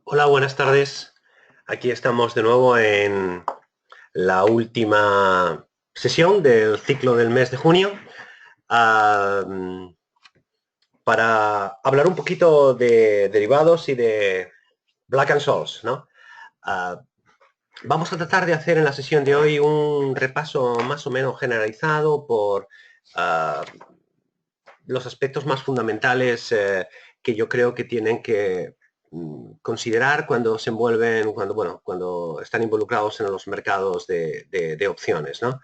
Hola, buenas tardes. Aquí estamos de nuevo en la última sesión del ciclo del mes de junio ah, para hablar un poquito de derivados y de Black and Scholes, ¿no? Ah, Vamos a tratar de hacer en la sesión de hoy un repaso más o menos generalizado por ah, los aspectos más fundamentales que yo creo que tienen que considerar cuando se envuelven, cuando están involucrados en los mercados de opciones, ¿no?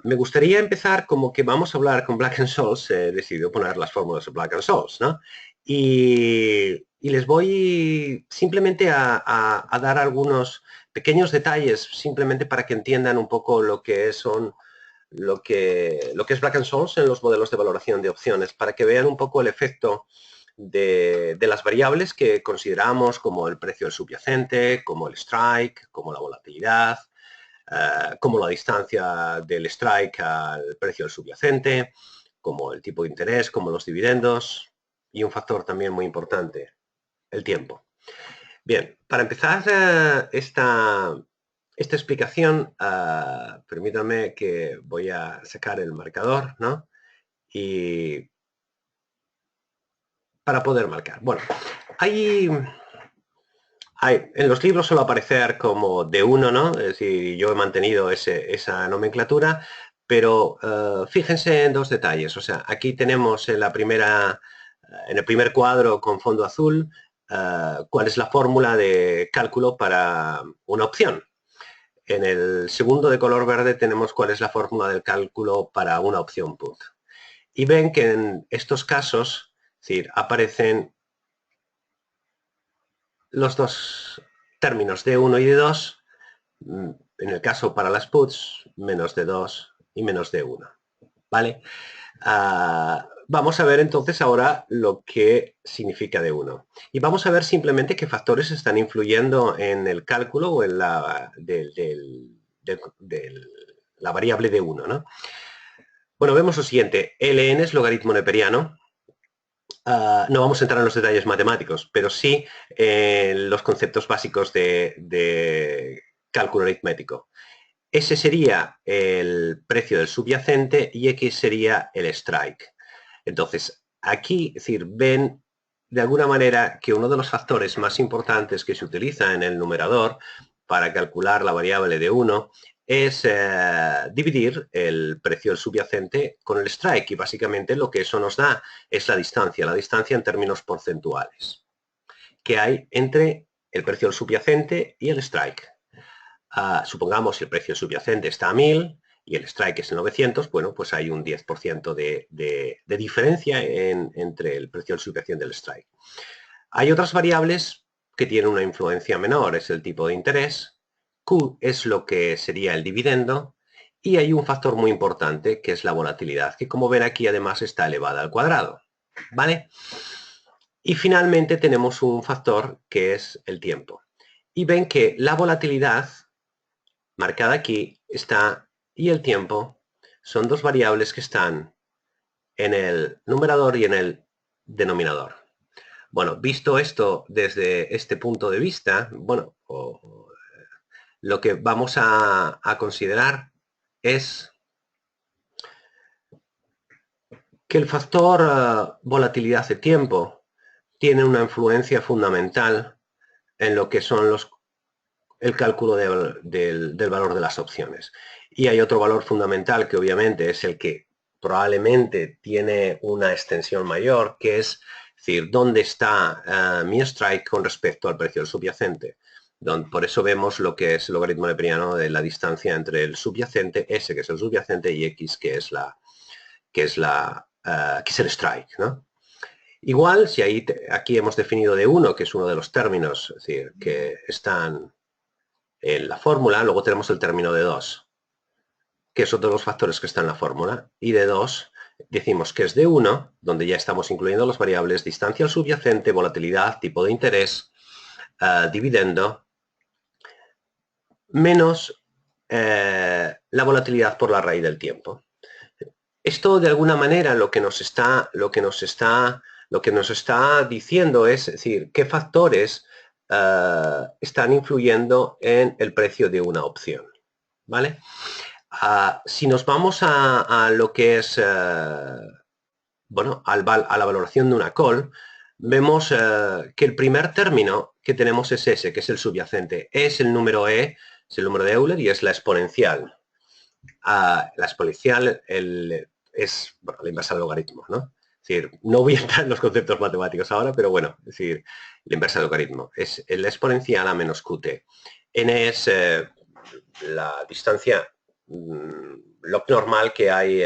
Me gustaría empezar como que vamos a hablar con Black and Scholes, he decidido poner las fórmulas de Black and Scholes, ¿no? Y les voy simplemente a dar algunos pequeños detalles, simplemente para que entiendan un poco lo que es Black and Scholes en los modelos de valoración de opciones, para que vean un poco el efecto de las variables que consideramos como el precio del subyacente, como el strike, como la volatilidad, como la distancia del strike al precio del subyacente, como el tipo de interés, como los dividendos y un factor también muy importante, el tiempo. Bien, para empezar esta explicación, permítanme que voy a sacar el marcador, ¿no? Y para poder marcar. Bueno, hay en los libros suele aparecer como de uno, ¿no? Es decir, yo he mantenido esa nomenclatura, pero fíjense en dos detalles. O sea, aquí tenemos en el primer cuadro con fondo azul, cuál es la fórmula de cálculo para una opción. En el segundo de color verde tenemos cuál es la fórmula del cálculo para una opción put. Y ven que en estos casos, es decir, aparecen los dos términos de 1 y de 2, en el caso para las puts, menos de 2 y menos de 1. ¿Vale? Vamos a ver entonces ahora lo que significa de 1. Y vamos a ver simplemente qué factores están influyendo en el cálculo o en la variable de 1, ¿no? Bueno, vemos lo siguiente. Ln es logaritmo neperiano. No vamos a entrar en los detalles matemáticos, pero sí en los conceptos básicos de cálculo aritmético. S sería el precio del subyacente y X sería el strike. Entonces, aquí, es decir, ven de alguna manera que uno de los factores más importantes que se utiliza en el numerador para calcular la variable de 1 es dividir el precio del subyacente con el strike, y básicamente lo que eso nos da es la distancia en términos porcentuales que hay entre el precio del subyacente y el strike. Supongamos que el precio subyacente está a 1000 y el strike es en 900, bueno, pues hay un 10% de diferencia entre el precio del subyacente y el strike. Hay otras variables que tienen una influencia menor, es el tipo de interés, Q es lo que sería el dividendo, y hay un factor muy importante que es la volatilidad, que como ven aquí además está elevada al cuadrado, ¿vale? Y finalmente tenemos un factor que es el tiempo. Y ven que la volatilidad marcada aquí está y el tiempo son dos variables que están en el numerador y en el denominador. Bueno, visto esto desde este punto de vista, bueno, lo que vamos a considerar es que el factor volatilidad de tiempo tiene una influencia fundamental en lo que son el cálculo del valor de las opciones. Y hay otro valor fundamental que obviamente es el que probablemente tiene una extensión mayor, que es decir, dónde está mi strike con respecto al precio del subyacente. Por eso vemos lo que es el logaritmo neperiano de la distancia entre el subyacente, S que es el subyacente, y X que es el strike, ¿no? Igual, si aquí hemos definido de 1, que es uno de los términos, es decir, que están en la fórmula, luego tenemos el término de 2, que es otro de los factores que está en la fórmula, y de 2 decimos que es de 1, donde ya estamos incluyendo las variables distancia al subyacente, volatilidad, tipo de interés, dividendo, menos la volatilidad por la raíz del tiempo. Esto de alguna manera lo que nos está diciendo es decir, qué factores están influyendo en el precio de una opción, ¿vale? Si nos vamos a lo que es, bueno, a la valoración de una call, vemos que el primer término que tenemos es ese, que es el subyacente. Es el número E, es el número de Euler y es la exponencial. La exponencial es bueno, la inversa del logaritmo, ¿no? Es decir, no voy a entrar en los conceptos matemáticos ahora, pero bueno, es decir, la inversa del logaritmo. Es la exponencial a menos qt. N es la distancia log normal que hay,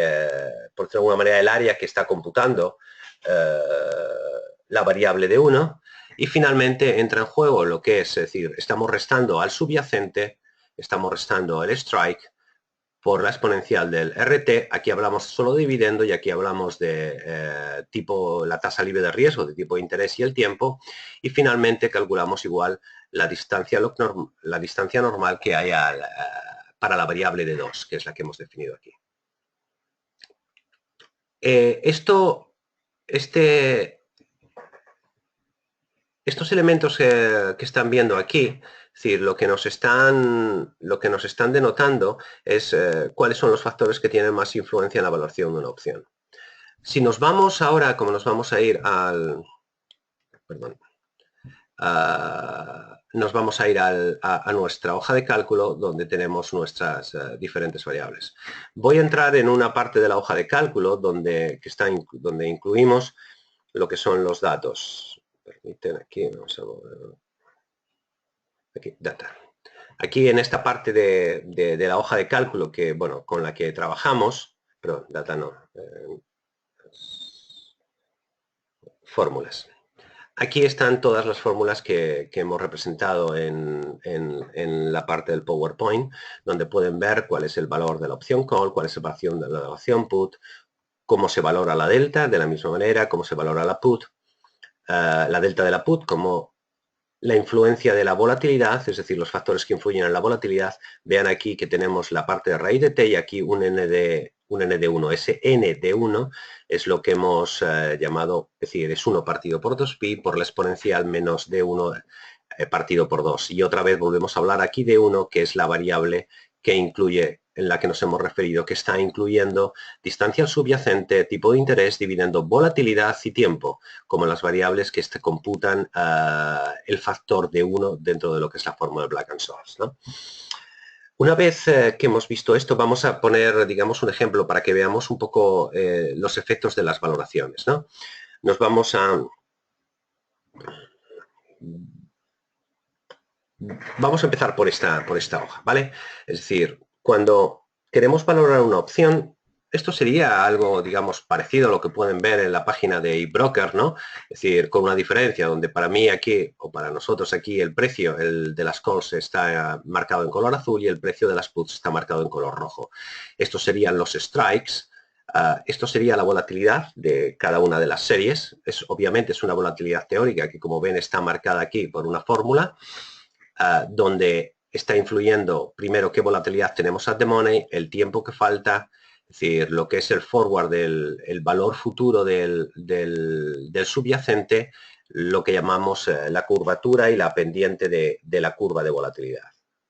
por decirlo de alguna manera, el área que está computando la variable de 1 y finalmente entra en juego lo que es decir, estamos restando al subyacente, estamos restando el strike por la exponencial del RT. Aquí hablamos solo de dividendo y aquí hablamos de tipo la tasa libre de riesgo, de tipo de interés y el tiempo. Y finalmente calculamos igual la distancia normal que hay para la variable de 2, que es la que hemos definido aquí. Estos elementos que están viendo aquí, es decir, lo que nos están denotando es cuáles son los factores que tienen más influencia en la evaluación de una opción. Si nos vamos ahora, como nos vamos a ir al... Perdón. Nos vamos a ir a nuestra hoja de cálculo donde tenemos nuestras diferentes variables. Voy a entrar en una parte de la hoja de cálculo donde incluimos lo que son los datos. Permiten aquí, vamos a ver. Aquí, data. Aquí en esta parte de la hoja de cálculo que, bueno, con la que trabajamos, perdón, data no, fórmulas. Aquí están todas las fórmulas que hemos representado en la parte del PowerPoint, donde pueden ver cuál es el valor de la opción call, cuál es el valor de la opción put, cómo se valora la delta de la misma manera, cómo se valora la put, la delta de la put como la influencia de la volatilidad, es decir, los factores que influyen en la volatilidad. Vean aquí que tenemos la parte de raíz de t y aquí un n de 1. Ese n de 1 es lo que hemos llamado, es decir, es 1 partido por 2pi por la exponencial menos de 1 partido por 2. Y otra vez volvemos a hablar aquí de 1, que es la variable que incluye, en la que nos hemos referido, que está incluyendo distancia al subyacente, tipo de interés, dividiendo volatilidad y tiempo, como las variables que computan el factor de 1 dentro de lo que es la fórmula de Black-Scholes, ¿no? Una vez que hemos visto esto, vamos a poner, digamos, un ejemplo para que veamos un poco los efectos de las valoraciones, ¿no? Nos vamos a... Vamos a empezar por esta hoja, ¿vale? Es decir, cuando queremos valorar una opción, esto sería algo, digamos, parecido a lo que pueden ver en la página de eBroker, ¿no? Es decir, con una diferencia donde para mí aquí, o para nosotros aquí, el precio de las calls está marcado en color azul y el precio de las puts está marcado en color rojo. Estos serían los strikes. Esto sería la volatilidad de cada una de las series. Obviamente es una volatilidad teórica que, como ven, está marcada aquí por una fórmula. Donde está influyendo primero qué volatilidad tenemos at the money, el tiempo que falta, es decir, lo que es el forward el valor futuro del subyacente, lo que llamamos la curvatura y la pendiente de la curva de volatilidad.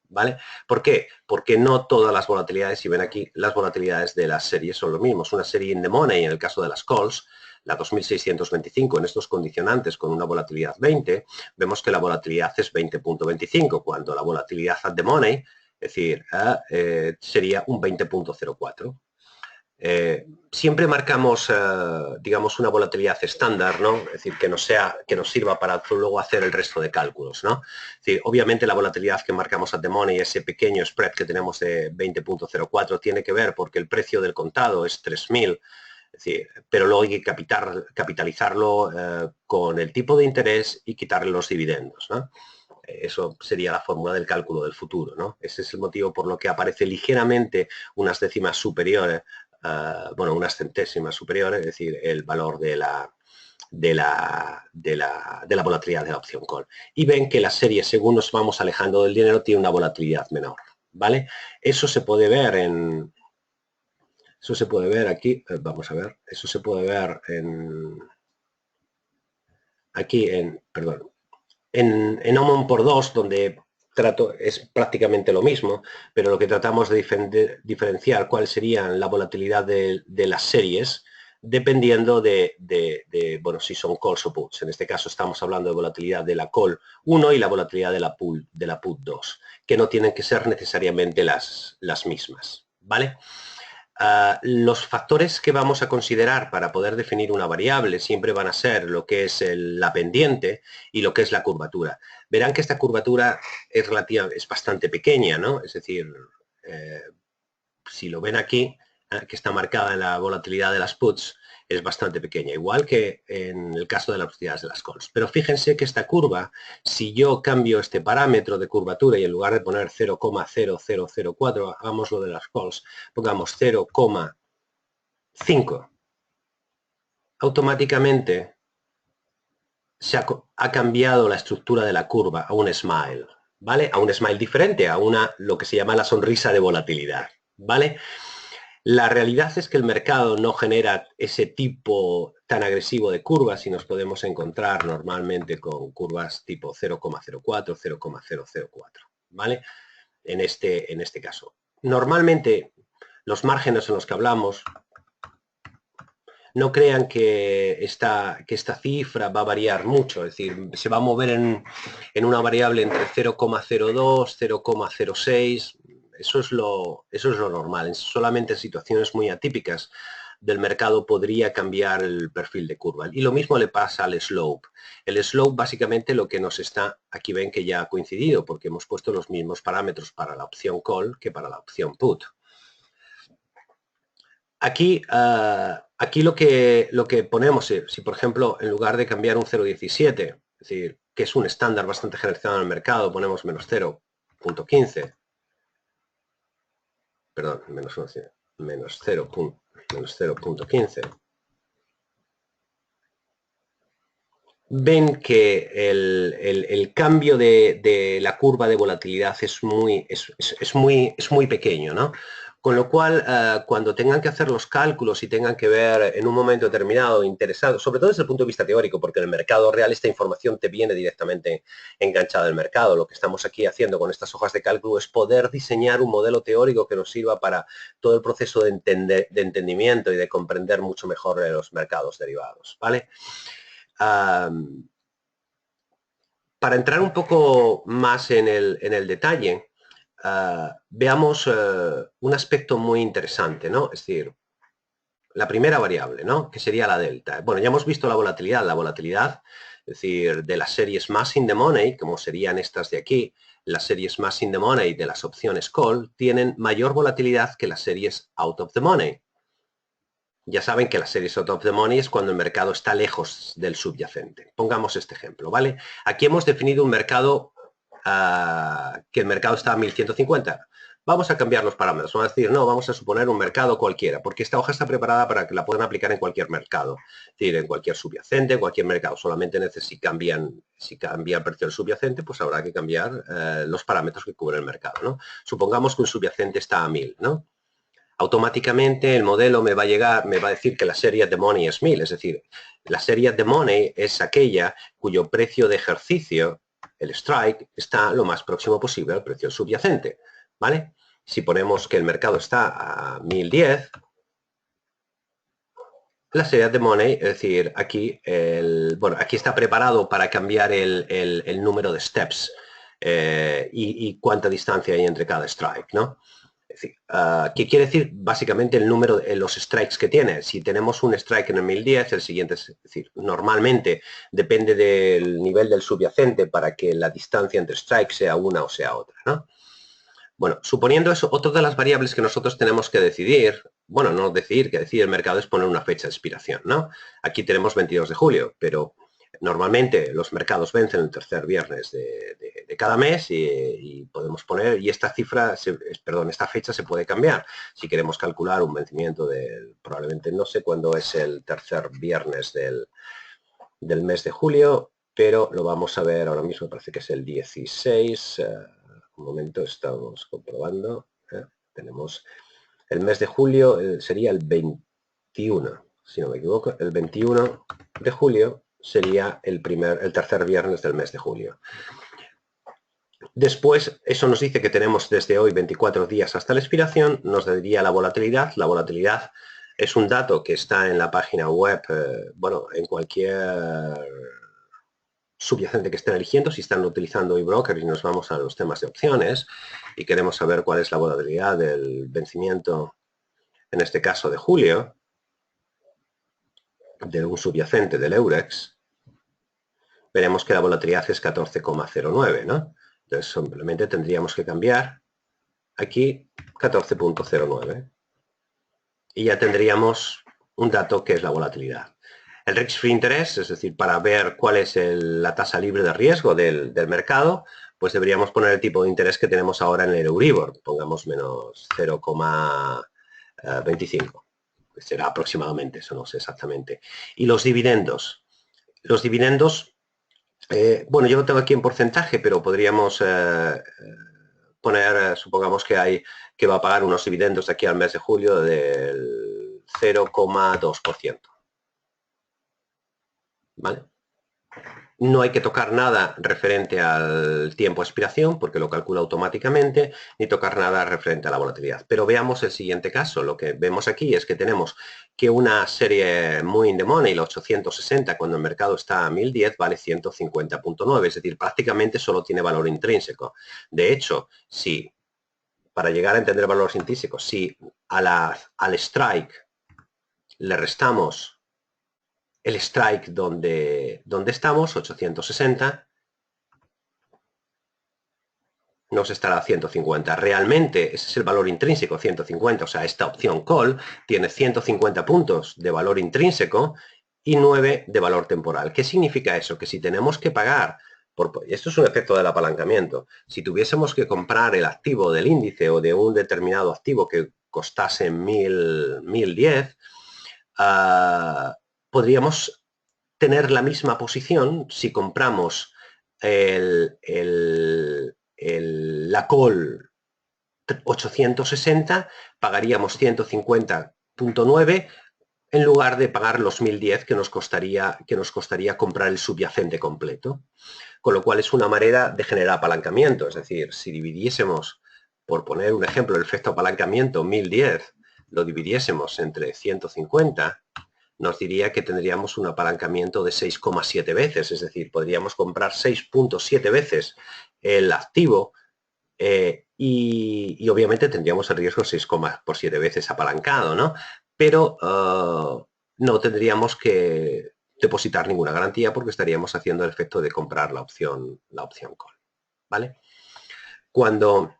¿Vale? ¿Por qué? Porque no todas las volatilidades, si ven aquí, las volatilidades de las series son los mismos. Una serie in the money, en el caso de las calls, la 2625 en estos condicionantes con una volatilidad 20, vemos que la volatilidad es 20.25, cuando la volatilidad at the money, es decir, sería un 20.04. Siempre marcamos, digamos, una volatilidad estándar, ¿no? Es decir, que nos sirva para luego hacer el resto de cálculos, ¿no? Es decir, obviamente la volatilidad que marcamos at the money, ese pequeño spread que tenemos de 20.04, tiene que ver porque el precio del contado es 3.000, es decir, pero luego hay que capitalizarlo con el tipo de interés y quitarle los dividendos, ¿no? Eso sería la fórmula del cálculo del futuro, ¿no? Ese es el motivo por lo que aparece ligeramente unas décimas superiores, bueno, unas centésimas superiores, es decir, el valor de la volatilidad de la opción call. Y ven que la serie, según nos vamos alejando del dinero, tiene una volatilidad menor, ¿vale? Eso se puede ver aquí, vamos a ver, eso se puede ver perdón, en Omon por 2, donde es prácticamente lo mismo, pero lo que tratamos de diferenciar cuál sería la volatilidad de las series, dependiendo bueno, si son calls o puts. En este caso estamos hablando de volatilidad de la call 1 y la volatilidad de la put 2, que no tienen que ser necesariamente las mismas, ¿vale? Los factores que vamos a considerar para poder definir una variable siempre van a ser lo que es la pendiente y lo que es la curvatura. Verán que esta curvatura es bastante pequeña, ¿no? Es decir, si lo ven aquí, que está marcada en la volatilidad de las puts, es bastante pequeña, igual que en el caso de las volatilidades de las calls. Pero fíjense que esta curva, si yo cambio este parámetro de curvatura y en lugar de poner 0,0004, hagamos lo de las calls, pongamos 0,5, automáticamente se ha cambiado la estructura de la curva a un smile, ¿vale? A un smile diferente, a lo que se llama la sonrisa de volatilidad, ¿vale? La realidad es que el mercado no genera ese tipo tan agresivo de curvas y nos podemos encontrar normalmente con curvas tipo 0,04, 0,004, ¿vale? En este caso. Normalmente los márgenes en los que hablamos, no crean que esta cifra va a variar mucho, es decir, se va a mover en una variable entre 0,02, 0,06, eso es lo normal. Solamente en situaciones muy atípicas del mercado podría cambiar el perfil de curva. Y lo mismo le pasa al slope. El slope básicamente lo que nos está, aquí ven que ya ha coincidido porque hemos puesto los mismos parámetros para la opción call que para la opción put. Aquí, aquí lo que ponemos, si por ejemplo en lugar de cambiar un 0,17, es decir, que es un estándar bastante generalizado en el mercado, ponemos menos 0,15, perdón, menos 0,15, ven que el cambio de la curva de volatilidad es muy pequeño, ¿no? Con lo cual, cuando tengan que hacer los cálculos y tengan que ver en un momento determinado interesado, sobre todo desde el punto de vista teórico, porque en el mercado real esta información te viene directamente enganchada del mercado. Lo que estamos aquí haciendo con estas hojas de cálculo es poder diseñar un modelo teórico que nos sirva para todo el proceso de entendimiento y de comprender mucho mejor los mercados derivados, ¿vale? Para entrar un poco más en el detalle, veamos un aspecto muy interesante, ¿no? Es decir, la primera variable, ¿no? Que sería la delta. Bueno, ya hemos visto la volatilidad, es decir, de las series más in the money, como serían estas de aquí, las series más in the money de las opciones call, tienen mayor volatilidad que las series out of the money. Ya saben que la series out of the money es cuando el mercado está lejos del subyacente. Pongamos este ejemplo, ¿vale? Aquí hemos definido un mercado que el mercado está a 1150. Vamos a cambiar los parámetros. Vamos a decir, no, vamos a suponer un mercado cualquiera, porque esta hoja está preparada para que la puedan aplicar en cualquier mercado. Es decir, en cualquier subyacente, en cualquier mercado. Solamente si cambia el precio del subyacente, pues habrá que cambiar los parámetros que cubre el mercado, ¿no? Supongamos que un subyacente está a 1000, ¿no? Automáticamente el modelo me va a decir que la serie de money es 1000, es decir, la serie de money es aquella cuyo precio de ejercicio, el strike, está lo más próximo posible al precio subyacente, ¿vale? Si ponemos que el mercado está a 1010, la serie de money, es decir, aquí, aquí está preparado para cambiar el número de steps y cuánta distancia hay entre cada strike, ¿no? Es decir, ¿qué quiere decir? Básicamente el número de los strikes que tiene. Si tenemos un strike en el 1010, el siguiente es decir, normalmente depende del nivel del subyacente para que la distancia entre strikes sea una o sea otra, ¿no? Bueno, suponiendo eso, otra de las variables que nosotros tenemos que decidir, bueno, no decidir, que decidir el mercado es poner una fecha de expiración, ¿no? Aquí tenemos 22 de julio, pero normalmente los mercados vencen el tercer viernes de cada mes y podemos poner, y esta cifra, perdón, esta fecha se puede cambiar. Si queremos calcular un vencimiento probablemente no sé cuándo es el tercer viernes del mes de julio, pero lo vamos a ver ahora mismo, parece que es el 16, un momento, estamos comprobando, tenemos el mes de julio, sería el 21, si no me equivoco, el 21 de julio sería el tercer viernes del mes de julio. Después, eso nos dice que tenemos desde hoy 24 días hasta la expiración, nos daría la volatilidad. La volatilidad es un dato que está en la página web, bueno, en cualquier subyacente que estén eligiendo. Si están utilizando eBroker y nos vamos a los temas de opciones y queremos saber cuál es la volatilidad del vencimiento, en este caso de julio, de un subyacente del Eurex, veremos que la volatilidad es 14,09, ¿no? Entonces, simplemente tendríamos que cambiar aquí 14,09 y ya tendríamos un dato que es la volatilidad. El risk-free interest, es decir, para ver cuál es la tasa libre de riesgo del mercado, pues deberíamos poner el tipo de interés que tenemos ahora en el Euribor. Pongamos menos 0,25. Será aproximadamente, eso no sé exactamente. Y los dividendos. Los dividendos, bueno, yo lo tengo aquí en porcentaje, pero podríamos poner, supongamos que va a pagar unos dividendos de aquí al mes de julio del 0,2%. ¿Vale? No hay que tocar nada referente al tiempo de expiración, porque lo calcula automáticamente, ni tocar nada referente a la volatilidad. Pero veamos el siguiente caso. Lo que vemos aquí es que tenemos que una serie muy in the money, la 860, cuando el mercado está a 1010, vale 150,9, es decir, prácticamente solo tiene valor intrínseco. De hecho, si, para llegar a entender valores intrínsecos, si al strike le restamos el strike donde estamos, 860, nos estará a 150. Realmente ese es el valor intrínseco, 150. O sea, esta opción call tiene 150 puntos de valor intrínseco y 9 de valor temporal. ¿Qué significa eso? Que si tenemos que pagar, esto es un efecto del apalancamiento, si tuviésemos que comprar el activo del índice o de un determinado activo que costase 1010, podríamos tener la misma posición si compramos la call 860, pagaríamos 150,9 en lugar de pagar los 1010 que nos costaría comprar el subyacente completo. Con lo cual es una manera de generar apalancamiento. Es decir, si dividiésemos, por poner un ejemplo, el efecto apalancamiento 1010, lo dividiésemos entre 150, nos diría que tendríamos un apalancamiento de 6,7 veces, es decir, podríamos comprar 6,7 veces el activo y obviamente tendríamos el riesgo 6,7 veces apalancado, ¿no? Pero no tendríamos que depositar ninguna garantía porque estaríamos haciendo el efecto de comprar la opción call, ¿vale? Cuando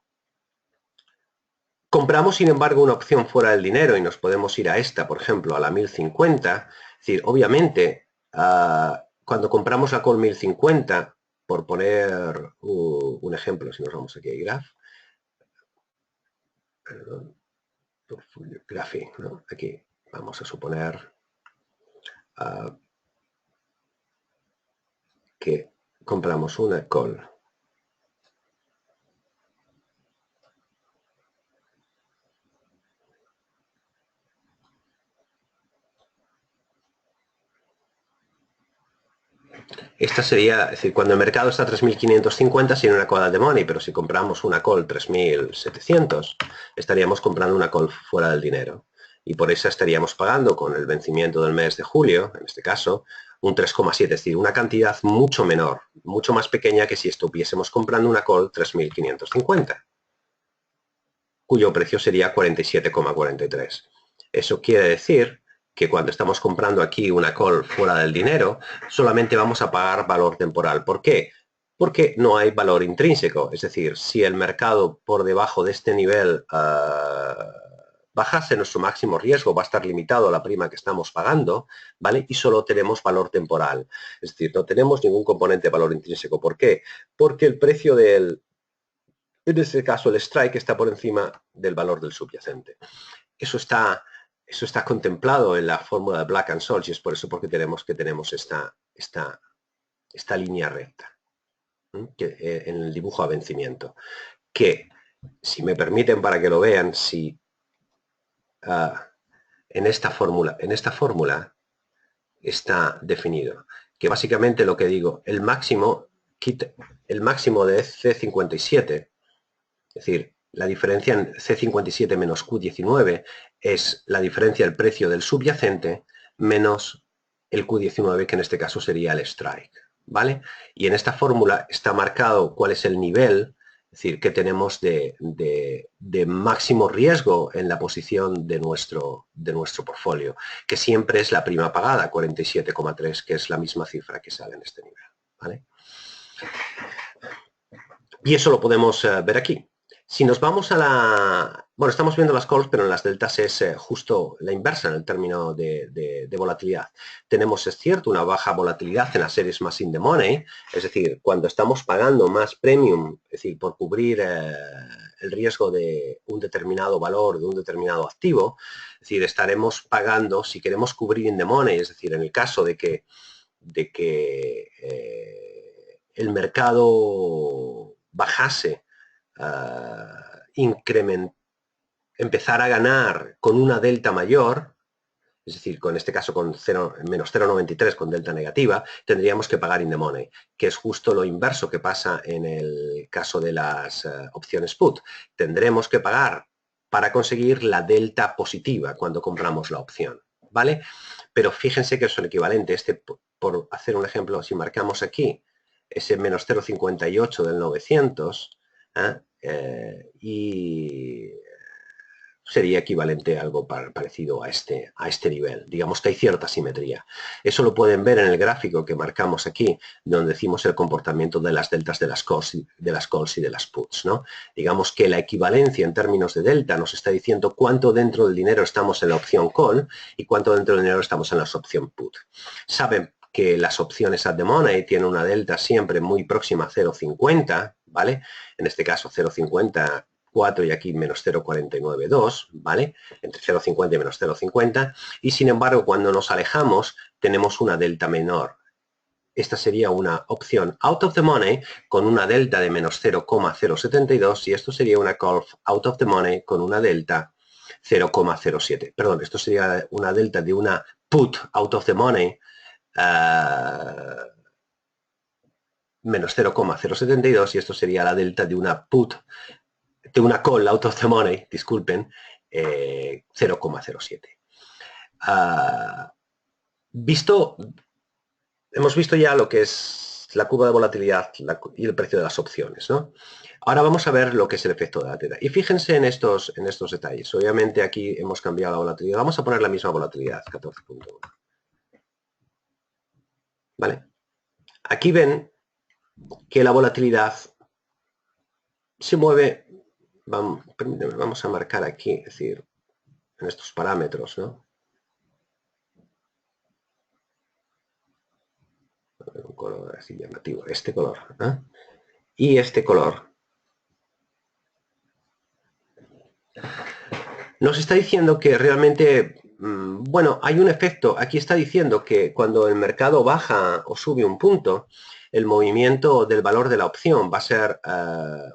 compramos, sin embargo, una opción fuera del dinero y nos podemos ir a esta, por ejemplo, a la 1050. Es decir, obviamente, cuando compramos la call 1050, por poner un ejemplo, si nos vamos aquí a graph, perdón, portfolio graphic, ¿no? Aquí vamos a suponer que compramos una call Esta sería, es decir, cuando el mercado está a 3.550 sería una call at the money, pero si compramos una call 3.700, estaríamos comprando una call fuera del dinero. Y por eso estaríamos pagando con el vencimiento del mes de julio, en este caso, un 3,7, es decir, una cantidad mucho menor, mucho más pequeña que si estuviésemos comprando una call 3.550, cuyo precio sería 47,43. Eso quiere decir que cuando estamos comprando aquí una call fuera del dinero, solamente vamos a pagar valor temporal. ¿Por qué? Porque no hay valor intrínseco. Es decir, si el mercado por debajo de este nivel bajase, nuestro máximo riesgo va a estar limitado a la prima que estamos pagando, ¿vale? Y solo tenemos valor temporal. Es decir, no tenemos ningún componente de valor intrínseco. ¿Por qué? Porque el precio en este caso, el strike está por encima del valor del subyacente. Eso está contemplado en la fórmula de Black and Scholes y es por eso porque tenemos esta línea recta en el dibujo a vencimiento. Que, si me permiten para que lo vean, si en esta fórmula está definido que básicamente lo que digo, el máximo de C57, es decir, la diferencia en C57 menos Q19 es la diferencia del precio del subyacente menos el Q19, que en este caso sería el strike, ¿vale? Y en esta fórmula está marcado cuál es el nivel, es decir, que tenemos de máximo riesgo en la posición de nuestro portfolio, que siempre es la prima pagada, 47,3, que es la misma cifra que sale en este nivel, ¿vale? Y eso lo podemos ver aquí. Si nos vamos a la... Bueno, estamos viendo las calls, pero en las deltas es justo la inversa en el término de volatilidad. Tenemos, es cierto, una baja volatilidad en las series más in the money, es decir, cuando estamos pagando más premium, es decir, por cubrir el riesgo de un determinado valor, de un determinado activo, es decir, estaremos pagando, si queremos cubrir in the money, es decir, en el caso de que el mercado bajase, empezar a ganar con una delta mayor, es decir, con este caso con menos 0,93 con delta negativa, tendríamos que pagar in the money, que es justo lo inverso que pasa en el caso de las opciones put. Tendremos que pagar para conseguir la delta positiva cuando compramos la opción, ¿vale? Pero fíjense que son equivalentes. Por hacer un ejemplo, si marcamos aquí ese menos 0,58 del 900, y sería equivalente a algo parecido a este nivel. Digamos que hay cierta simetría. Eso lo pueden ver en el gráfico que marcamos aquí, donde decimos el comportamiento de las deltas de las calls y de las puts, ¿no? Digamos que la equivalencia en términos de delta nos está diciendo cuánto dentro del dinero estamos en la opción call y cuánto dentro del dinero estamos en la opción put. Saben que las opciones at the money tienen una delta siempre muy próxima a 0,50, ¿vale? En este caso 0,50 4 y aquí menos 0,492, ¿vale? Entre 0,50 y menos 0,50. Y sin embargo, cuando nos alejamos, tenemos una delta menor. Esta sería una opción out of the money con una delta de menos 0,072 y esto sería una call out of the money con una delta 0,07. Perdón, esto sería una delta de una put out of the money menos 0,072 y esto sería la delta de una put de una call out of the money, disculpen, 0,07. Hemos visto ya lo que es la curva de volatilidad y el precio de las opciones, ¿no? Ahora vamos a ver lo que es el efecto de la teta. Y fíjense en estos detalles. Obviamente aquí hemos cambiado la volatilidad. Vamos a poner la misma volatilidad, 14.1. ¿Vale? Aquí ven que la volatilidad se mueve. Vamos a marcar aquí, es decir, en estos parámetros, ¿no? Un color así llamativo, este color, ¿eh? Y este color. Nos está diciendo que realmente, bueno, hay un efecto. Aquí está diciendo que cuando el mercado baja o sube un punto, el movimiento del valor de la opción va a ser,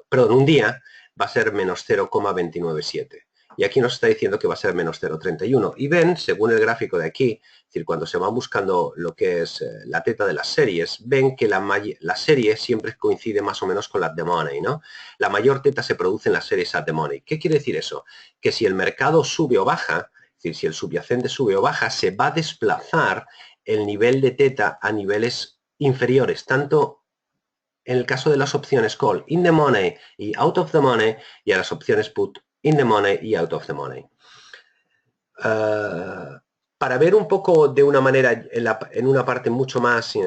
perdón, un día va a ser menos 0,297. Y aquí nos está diciendo que va a ser menos 0,31. Y ven, según el gráfico de aquí, es decir, cuando se va buscando lo que es la teta de las series, ven que la serie siempre coincide más o menos con la at the money, ¿no? La mayor teta se produce en las series at the money. ¿Qué quiere decir eso? Que si el mercado sube o baja, es decir, si el subyacente sube o baja, se va a desplazar el nivel de teta a niveles inferiores, tanto en el caso de las opciones call in the money y out of the money, y a las opciones put in the money y out of the money. Para ver un poco de una manera, en una parte mucho más,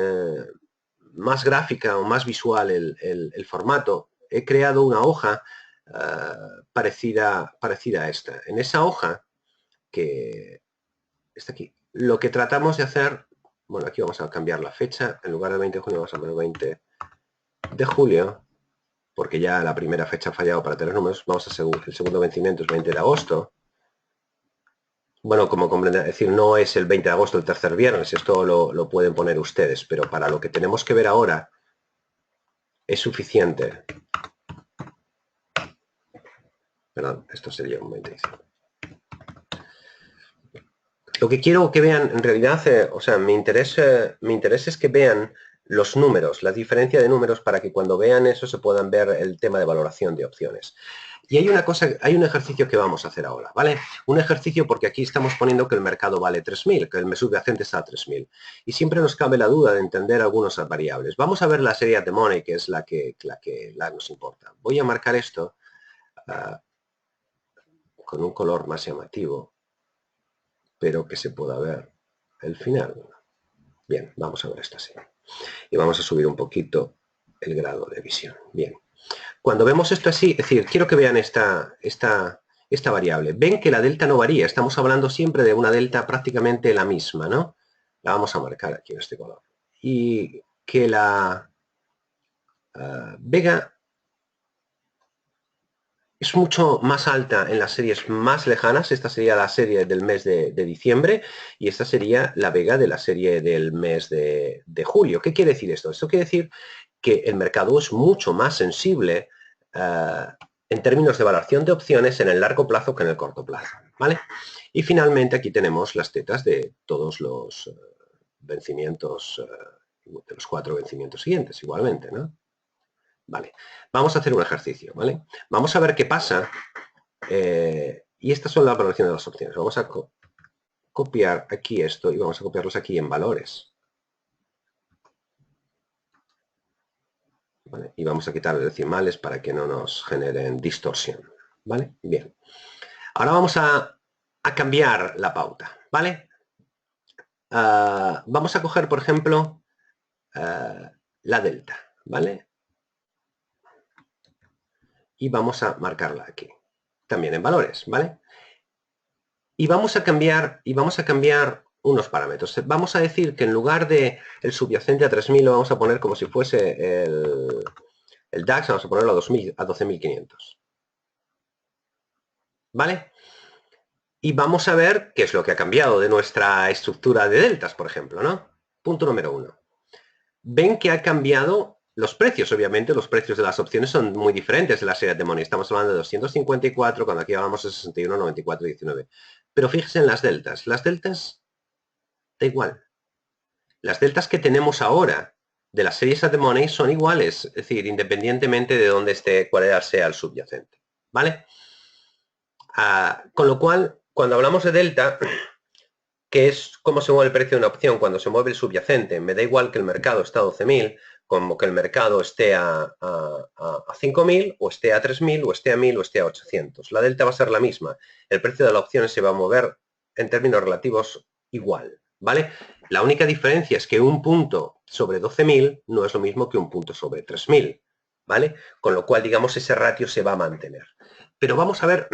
más gráfica o más visual el formato, he creado una hoja parecida a esta. En esa hoja, que está aquí, lo que tratamos de hacer, bueno, aquí vamos a cambiar la fecha, en lugar del 20 de junio vamos a poner 20 de julio, porque ya la primera fecha ha fallado para tener números. Vamos a el segundo vencimiento es 20 de agosto. Bueno, como comprenden, es decir, no es el 20 de agosto el tercer viernes, esto lo pueden poner ustedes, pero para lo que tenemos que ver ahora es suficiente. Perdón, esto sería un 25. Lo que quiero que vean, en realidad, o sea, mi interés es que vean los números, la diferencia de números, para que cuando vean eso se puedan ver el tema de valoración de opciones. Y hay una cosa, hay un ejercicio que vamos a hacer ahora, ¿vale? Un ejercicio porque aquí estamos poniendo que el mercado vale 3.000, que el subyacente está a 3.000. Y siempre nos cabe la duda de entender algunas variables. Vamos a ver la serie de money, que es la que nos importa. Voy a marcar esto con un color más llamativo, pero que se pueda ver el final. Bien, vamos a ver esta serie. Y vamos a subir un poquito el grado de visión. Bien. Cuando vemos esto así, es decir, quiero que vean esta variable. Ven que la delta no varía. Estamos hablando siempre de una delta prácticamente la misma, ¿no? La vamos a marcar aquí en este color. Y que la vega es mucho más alta en las series más lejanas. Esta sería la serie del mes de diciembre y esta sería la vega de la serie del mes de julio. ¿Qué quiere decir esto? Esto quiere decir que el mercado es mucho más sensible en términos de valoración de opciones en el largo plazo que en el corto plazo, ¿vale? Y finalmente aquí tenemos las tetas de todos los vencimientos, de los 4 vencimientos siguientes, igualmente, ¿no? Vale, vamos a hacer un ejercicio, ¿vale? Vamos a ver qué pasa. Y estas son las valoraciones de las opciones. Vamos a copiar aquí esto y vamos a copiarlos aquí en valores. ¿Vale? Y vamos a quitar decimales para que no nos generen distorsión. ¿Vale? Bien. Ahora vamos a cambiar la pauta. ¿Vale? Vamos a coger, por ejemplo, la delta. ¿Vale? Y vamos a marcarla aquí. También en valores. ¿Vale? Y vamos a cambiar unos parámetros. Vamos a decir que en lugar de el subyacente a 3.000 lo vamos a poner como si fuese el DAX, vamos a ponerlo a 12.500. ¿Vale? Y vamos a ver qué es lo que ha cambiado de nuestra estructura de deltas, por ejemplo, ¿no? Punto número 1. Ven que ha cambiado los precios. Obviamente los precios de las opciones son muy diferentes de la serie de money. Estamos hablando de 254, cuando aquí hablamos de 61, 94, 19. Pero fíjense en las deltas. Las deltas da igual. Las deltas que tenemos ahora de las series at the money son iguales, es decir, independientemente de dónde esté, cuál sea el subyacente. ¿Vale? Con lo cual, cuando hablamos de delta, que es cómo se mueve el precio de una opción cuando se mueve el subyacente, me da igual que el mercado esté a 12.000, como que el mercado esté a 5.000, o esté a 3.000, o esté a 1.000, o esté a 800. La delta va a ser la misma. El precio de la opción se va a mover en términos relativos igual, ¿vale? La única diferencia es que un punto sobre 12.000 no es lo mismo que un punto sobre 3.000, ¿vale? Con lo cual, digamos, ese ratio se va a mantener. Pero vamos a ver,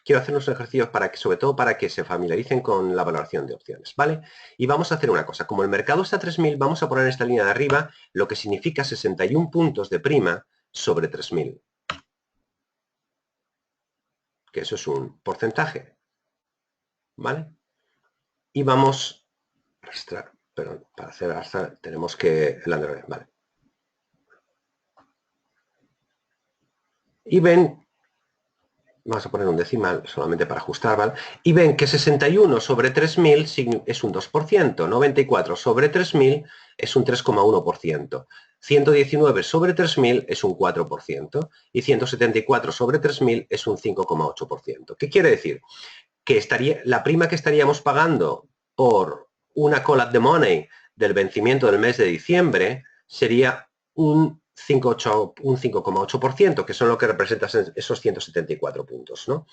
quiero hacer unos ejercicios para que, sobre todo para que se familiaricen con la valoración de opciones, ¿vale? Y vamos a hacer una cosa. Como el mercado está a 3.000, vamos a poner en esta línea de arriba lo que significa 61 puntos de prima sobre 3.000. Que eso es un porcentaje, ¿vale? Y vamos a arrastrar, perdón, para hacer arrastrar tenemos que ¿vale? Y ven, vamos a poner un decimal solamente para ajustar, ¿vale? Y ven que 61 sobre 3.000 es un 2%, 94 sobre 3.000 es un 3,1%, 119 sobre 3.000 es un 4% y 174 sobre 3.000 es un 5,8%. ¿Qué quiere decir? Que la prima que estaríamos pagando por una call at the money del vencimiento del mes de diciembre sería un 5,8%, que son lo que representan esos 174 puntos, ¿no?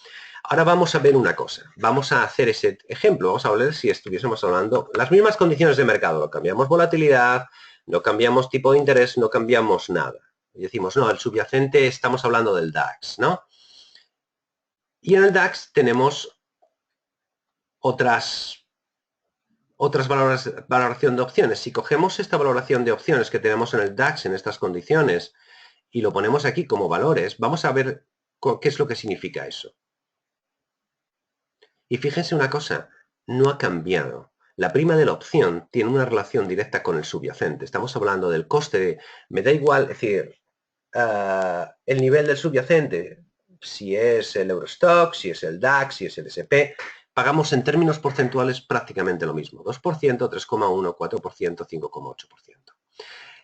Ahora vamos a ver una cosa. Vamos a hacer ese ejemplo. Vamos a ver si estuviésemos hablando las mismas condiciones de mercado. No cambiamos volatilidad, no cambiamos tipo de interés, no cambiamos nada. Y decimos, no, el subyacente estamos hablando del DAX, ¿no? Y en el DAX tenemos otras valoración de opciones. Si cogemos esta valoración de opciones que tenemos en el DAX en estas condiciones y lo ponemos aquí como valores, vamos a ver qué es lo que significa eso. Y fíjense una cosa, no ha cambiado. La prima de la opción tiene una relación directa con el subyacente. Estamos hablando del coste de, me da igual, es decir, el nivel del subyacente, si es el Eurostock, si es el DAX, si es el S&P, pagamos en términos porcentuales prácticamente lo mismo. 2%, 3,1%, 4%, 5,8%.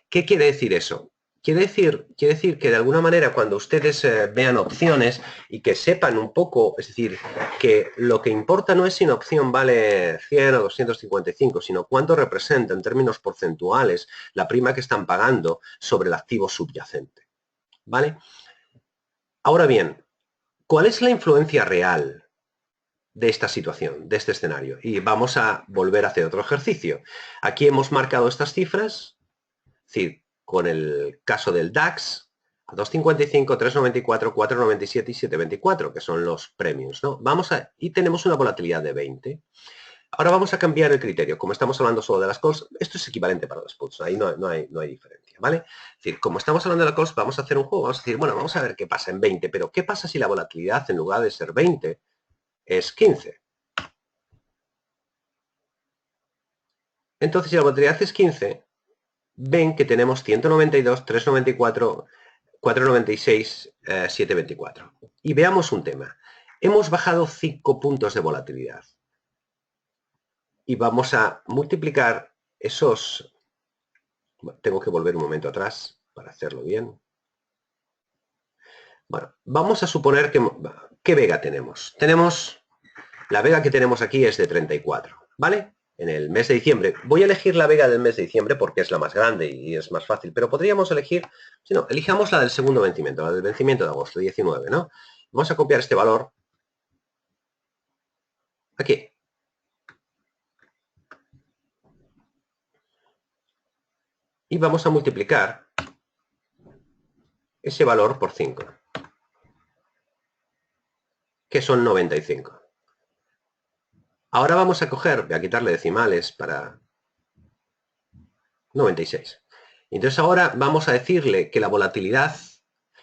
¿Qué quiere decir eso? Quiere decir que de alguna manera cuando ustedes vean opciones y que sepan un poco, es decir, que lo que importa no es si una opción vale 100 o 255, sino cuánto representa en términos porcentuales la prima que están pagando sobre el activo subyacente. ¿Vale? Ahora bien, ¿cuál es la influencia real de esta situación, de este escenario? Y vamos a volver a hacer otro ejercicio. Aquí hemos marcado estas cifras, es decir, con el caso del DAX, a 2,55, 3,94, 4,97 y 7,24, que son los premiums, ¿no? Y tenemos una volatilidad de 20. Ahora vamos a cambiar el criterio. Como estamos hablando solo de las calls, esto es equivalente para los puts, ahí no hay diferencia, ¿vale? Es decir, como estamos hablando de las calls, vamos a hacer un juego, vamos a decir, bueno, vamos a ver qué pasa en 20, pero ¿qué pasa si la volatilidad en lugar de ser 20 es 15? Entonces, si la volatilidad es 15, ven que tenemos 192, 394, 496, 724. Y veamos un tema. Hemos bajado 5 puntos de volatilidad. Y vamos a multiplicar esos... Tengo que volver un momento atrás para hacerlo bien. Bueno, vamos a suponer que... ¿Qué vega tenemos? La vega que tenemos aquí es de 34, ¿vale? En el mes de diciembre. Voy a elegir la vega del mes de diciembre porque es la más grande y es más fácil, pero podríamos elegir, si no, elijamos la del segundo vencimiento, la del vencimiento de agosto, 19, ¿no? Vamos a copiar este valor aquí. Y vamos a multiplicar ese valor por 5, que son 95. Ahora vamos a coger, voy a quitarle decimales para 96. Entonces ahora vamos a decirle que la volatilidad...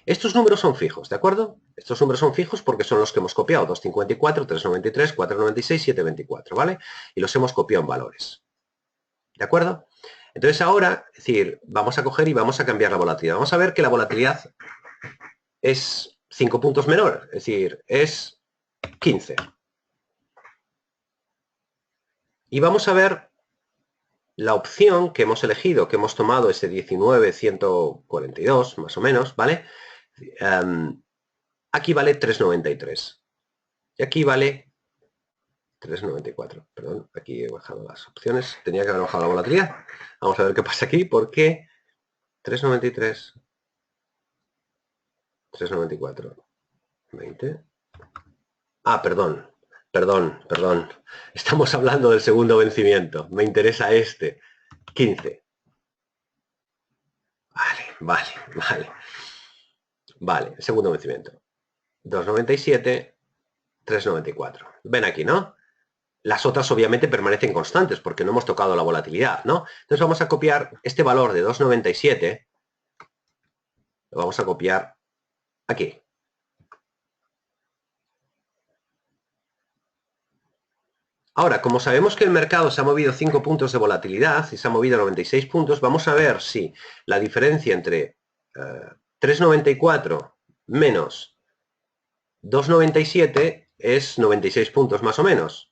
Estos números son fijos, ¿de acuerdo? Estos números son fijos porque son los que hemos copiado. 254, 393, 496, 724, ¿vale? Y los hemos copiado en valores. ¿De acuerdo? Entonces ahora, es decir, vamos a coger y vamos a cambiar la volatilidad. Vamos a ver que la volatilidad es 5 puntos menor, es decir, es 15. Y vamos a ver la opción que hemos elegido, que hemos tomado ese 19,142, más o menos, ¿vale? Aquí vale 3,93. Y aquí vale 3,94. Perdón, aquí he bajado las opciones. Tenía que haber bajado la volatilidad. Vamos a ver qué pasa aquí. ¿Por qué 3,93? 3,94. 20. Ah, perdón. Perdón. Estamos hablando del segundo vencimiento. Me interesa este. 15. Vale, segundo vencimiento. 2,97, 3,94. Ven aquí, ¿no? Las otras obviamente permanecen constantes porque no hemos tocado la volatilidad, ¿no? Entonces vamos a copiar este valor de 2,97, lo vamos a copiar aquí. Ahora, como sabemos que el mercado se ha movido 5 puntos de volatilidad y se ha movido 96 puntos, vamos a ver si la diferencia entre 3,94 menos 2,97 es 96 puntos más o menos.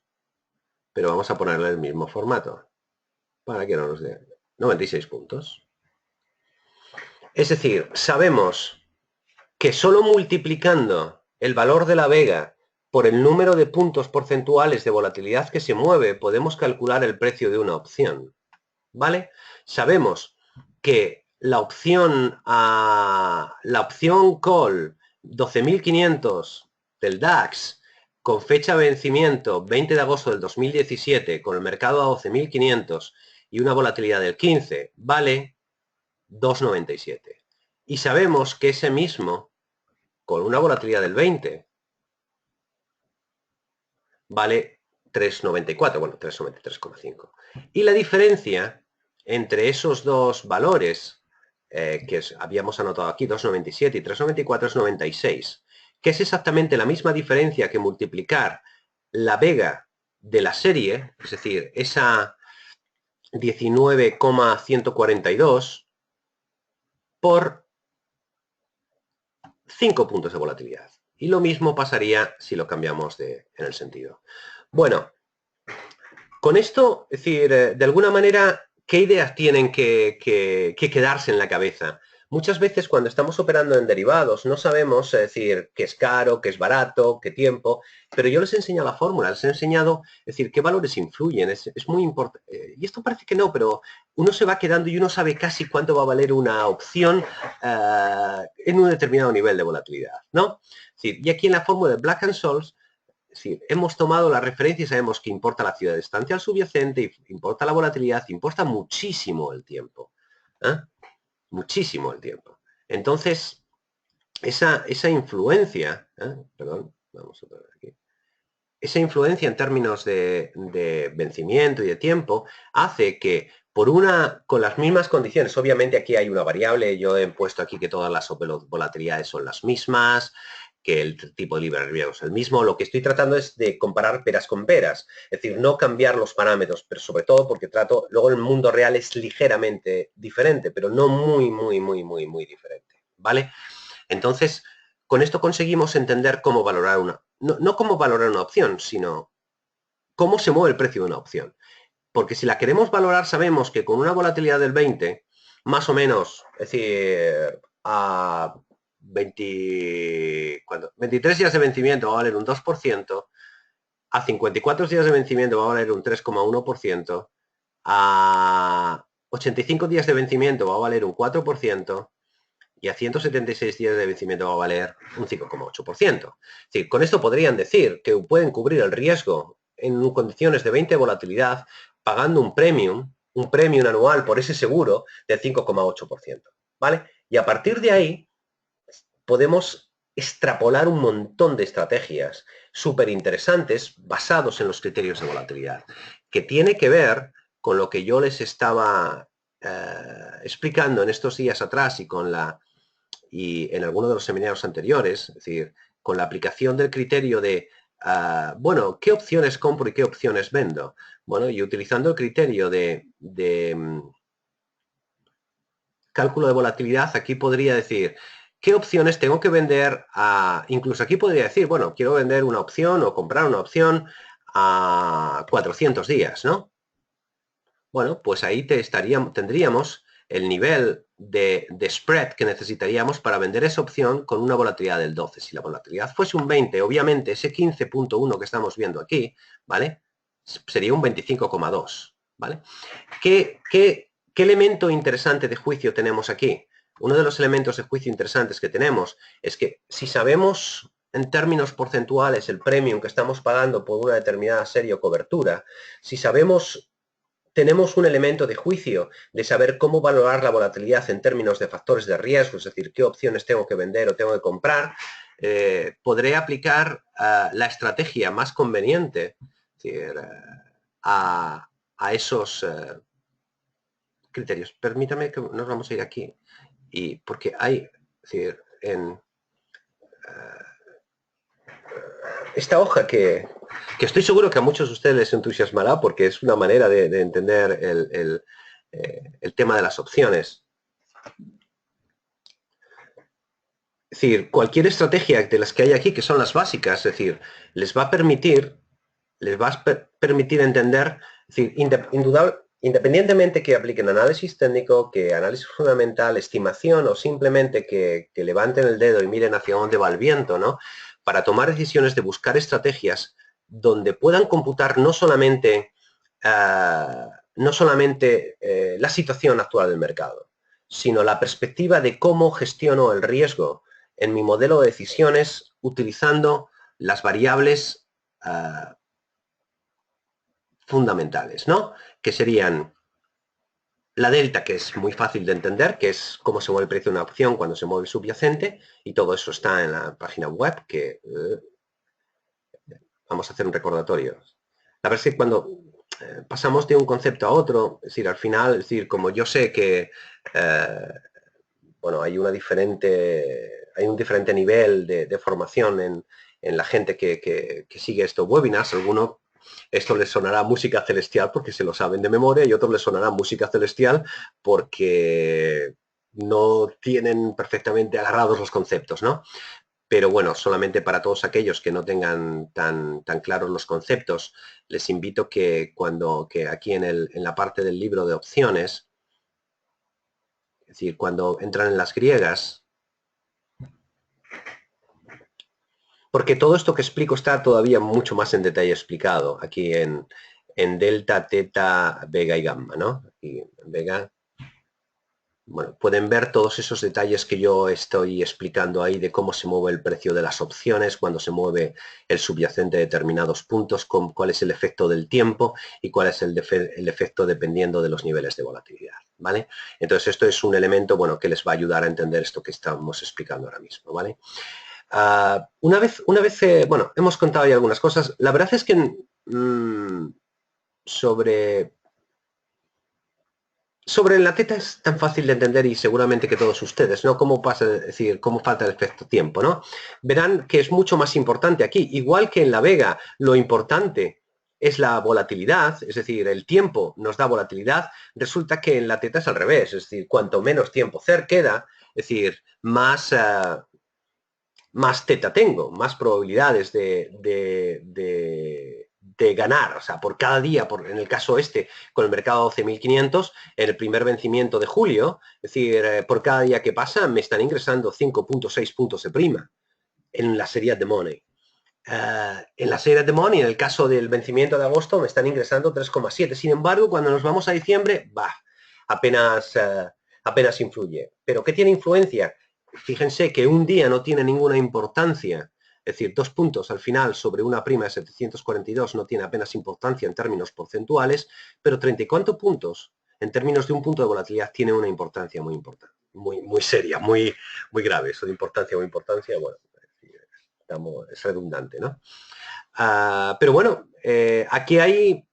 Pero vamos a ponerle el mismo formato para que no nos dé 96 puntos. Es decir, sabemos que solo multiplicando el valor de la vega por el número de puntos porcentuales de volatilidad que se mueve, podemos calcular el precio de una opción. ¿Vale? Sabemos que la opción call 12.500 del DAX con fecha de vencimiento 20 de agosto del 2017 con el mercado a 12.500 y una volatilidad del 15 vale 2,97. Y sabemos que ese mismo con una volatilidad del 20 vale 3,94, bueno, 3,93,5. Y la diferencia entre esos dos valores que habíamos anotado aquí, 2,97 y 3,94, es 96, que es exactamente la misma diferencia que multiplicar la vega de la serie, es decir, esa 19,142 por 5 puntos de volatilidad. Y lo mismo pasaría si lo cambiamos en el sentido. Bueno, con esto, es decir, de alguna manera, ¿qué ideas tienen que quedarse en la cabeza? Muchas veces cuando estamos operando en derivados no sabemos decir qué es caro, qué es barato, qué tiempo, pero yo les he enseñado la fórmula, les he enseñado, es decir, qué valores influyen, es muy importante. Y esto parece que no, pero uno se va quedando y uno sabe casi cuánto va a valer una opción en un determinado nivel de volatilidad, ¿no? Es decir, y aquí en la fórmula de Black-Scholes, es decir, hemos tomado la referencia y sabemos que importa la ciudad distancial subyacente, importa la volatilidad, importa muchísimo el tiempo. ¿Eh? Muchísimo el tiempo. Entonces, esa influencia, perdón, vamos a poner aquí, esa influencia en términos de vencimiento y de tiempo hace que con las mismas condiciones, obviamente aquí hay una variable, yo he puesto aquí que todas las volatilidades son las mismas, que el tipo de libre riesgo es el mismo, lo que estoy tratando es de comparar peras con peras, es decir, no cambiar los parámetros, pero sobre todo porque luego el mundo real es ligeramente diferente, pero no muy diferente, ¿vale? Entonces, con esto conseguimos entender cómo valorar no cómo valorar una opción, sino cómo se mueve el precio de una opción. Porque si la queremos valorar, sabemos que con una volatilidad del 20, más o menos, es decir, a 23 días de vencimiento va a valer un 2%, a 54 días de vencimiento va a valer un 3,1%, a 85 días de vencimiento va a valer un 4%, y a 176 días de vencimiento va a valer un 5,8%. Es decir, con esto podrían decir que pueden cubrir el riesgo en condiciones de 20 de volatilidad pagando un premium anual por ese seguro del 5,8%, ¿vale? Y a partir de ahí podemos extrapolar un montón de estrategias súper interesantes basados en los criterios de volatilidad, que tiene que ver con lo que yo les estaba explicando en estos días atrás y en alguno de los seminarios anteriores, es decir, con la aplicación del criterio de, bueno, ¿qué opciones compro y qué opciones vendo? Bueno, y utilizando el criterio de cálculo de volatilidad, aquí podría decir, ¿qué opciones tengo que vender? Incluso aquí podría decir, bueno, quiero vender una opción o comprar una opción a 400 días, ¿no? Bueno, pues ahí tendríamos el nivel de spread que necesitaríamos para vender esa opción con una volatilidad del 12. Si la volatilidad fuese un 20, obviamente ese 15,1 que estamos viendo aquí, ¿vale? Sería un 25,2, ¿vale? ¿Qué elemento interesante de juicio tenemos aquí? Uno de los elementos de juicio interesantes que tenemos es que si sabemos en términos porcentuales el premium que estamos pagando por una determinada serie o cobertura, si sabemos tenemos un elemento de juicio de saber cómo valorar la volatilidad en términos de factores de riesgo, es decir, qué opciones tengo que vender o tengo que comprar, podré aplicar la estrategia más conveniente, es decir, a esos criterios. Permítame que nos vamos a ir aquí, porque hay, es decir, en esta hoja que estoy seguro que a muchos de ustedes les entusiasmará porque es una manera de entender el tema de las opciones. Es decir, cualquier estrategia de las que hay aquí, que son las básicas, es decir, les va a permitir entender, es decir, independientemente que apliquen análisis técnico, que análisis fundamental, estimación o simplemente que levanten el dedo y miren hacia dónde va el viento, ¿no? Para tomar decisiones de buscar estrategias donde puedan computar no solamente la situación actual del mercado, sino la perspectiva de cómo gestiono el riesgo en mi modelo de decisiones utilizando las variables fundamentales, ¿no? Que serían la delta, que es muy fácil de entender, que es cómo se mueve el precio de una opción cuando se mueve el subyacente, y todo eso está en la página web, que vamos a hacer un recordatorio. La verdad es que cuando pasamos de un concepto a otro, es decir, al final, es decir, como yo sé que bueno, hay un diferente nivel de formación en la gente que sigue estos webinars. Algunos esto les sonará música celestial porque se lo saben de memoria y otros les sonará música celestial porque no tienen perfectamente agarrados los conceptos, ¿no? pero bueno, solamente para todos aquellos que no tengan tan claros los conceptos, les invito que aquí en la parte del libro de opciones, es decir, cuando entran en las griegas, porque todo esto que explico está todavía mucho más en detalle explicado aquí en delta, teta, vega y gamma, ¿no? Y vega, bueno, pueden ver todos esos detalles que yo estoy explicando ahí de cómo se mueve el precio de las opciones, cuando se mueve el subyacente de determinados puntos, cuál es el efecto del tiempo y cuál es el efecto dependiendo de los niveles de volatilidad, ¿vale? Entonces esto es un elemento, bueno, que les va a ayudar a entender esto que estamos explicando ahora mismo, ¿vale? Una vez bueno, hemos contado ya algunas cosas. La verdad es que sobre la teta es tan fácil de entender y seguramente que todos ustedes, ¿no? Cómo pasa, es decir, cómo falta el efecto tiempo, ¿no? Verán que es mucho más importante aquí. Igual que en la vega, lo importante es la volatilidad, es decir, el tiempo nos da volatilidad, resulta que en la teta es al revés, es decir, cuanto menos tiempo queda, es decir, más teta tengo, más probabilidades de ganar, o sea, por cada día, en el caso con el mercado 12.500, en el primer vencimiento de julio, es decir, por cada día que pasa me están ingresando 5.6 puntos de prima en la serie de Money. En la serie de Money, en el caso del vencimiento de agosto, me están ingresando 3,7. Sin embargo, cuando nos vamos a diciembre, apenas influye. ¿Pero qué tiene influencia? Fíjense que un día no tiene ninguna importancia, es decir, 2 puntos al final sobre una prima de 742 no tiene apenas importancia en términos porcentuales, pero 30 y cuántos puntos en términos de un punto de volatilidad tiene una importancia muy importante, muy seria, muy grave. Eso de importancia o importancia, bueno, es redundante, ¿no? Pero bueno, aquí hay,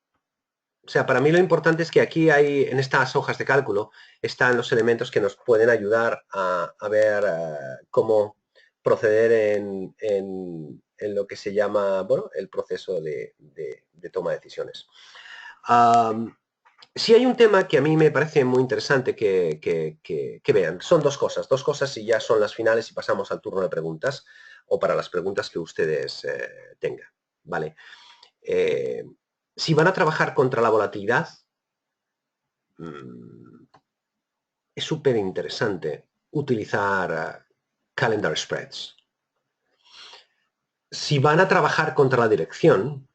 o sea, para mí lo importante es que aquí hay, en estas hojas de cálculo, están los elementos que nos pueden ayudar a ver cómo proceder en lo que se llama, bueno, el proceso de toma de decisiones. Sí hay un tema que a mí me parece muy interesante que vean. Son dos cosas y ya son las finales y pasamos al turno de preguntas o para las preguntas que ustedes tengan. ¿Vale? Si van a trabajar contra la volatilidad, es súper interesante utilizar calendar spreads. Si van a trabajar contra la dirección,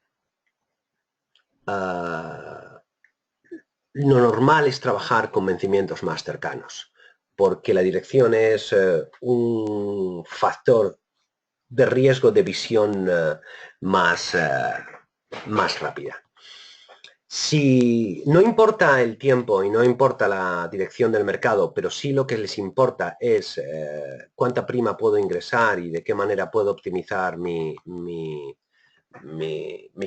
lo normal es trabajar con vencimientos más cercanos, porque la dirección es un factor de riesgo de visión más rápida. Si no importa el tiempo y no importa la dirección del mercado, pero sí lo que les importa es cuánta prima puedo ingresar y de qué manera puedo optimizar mi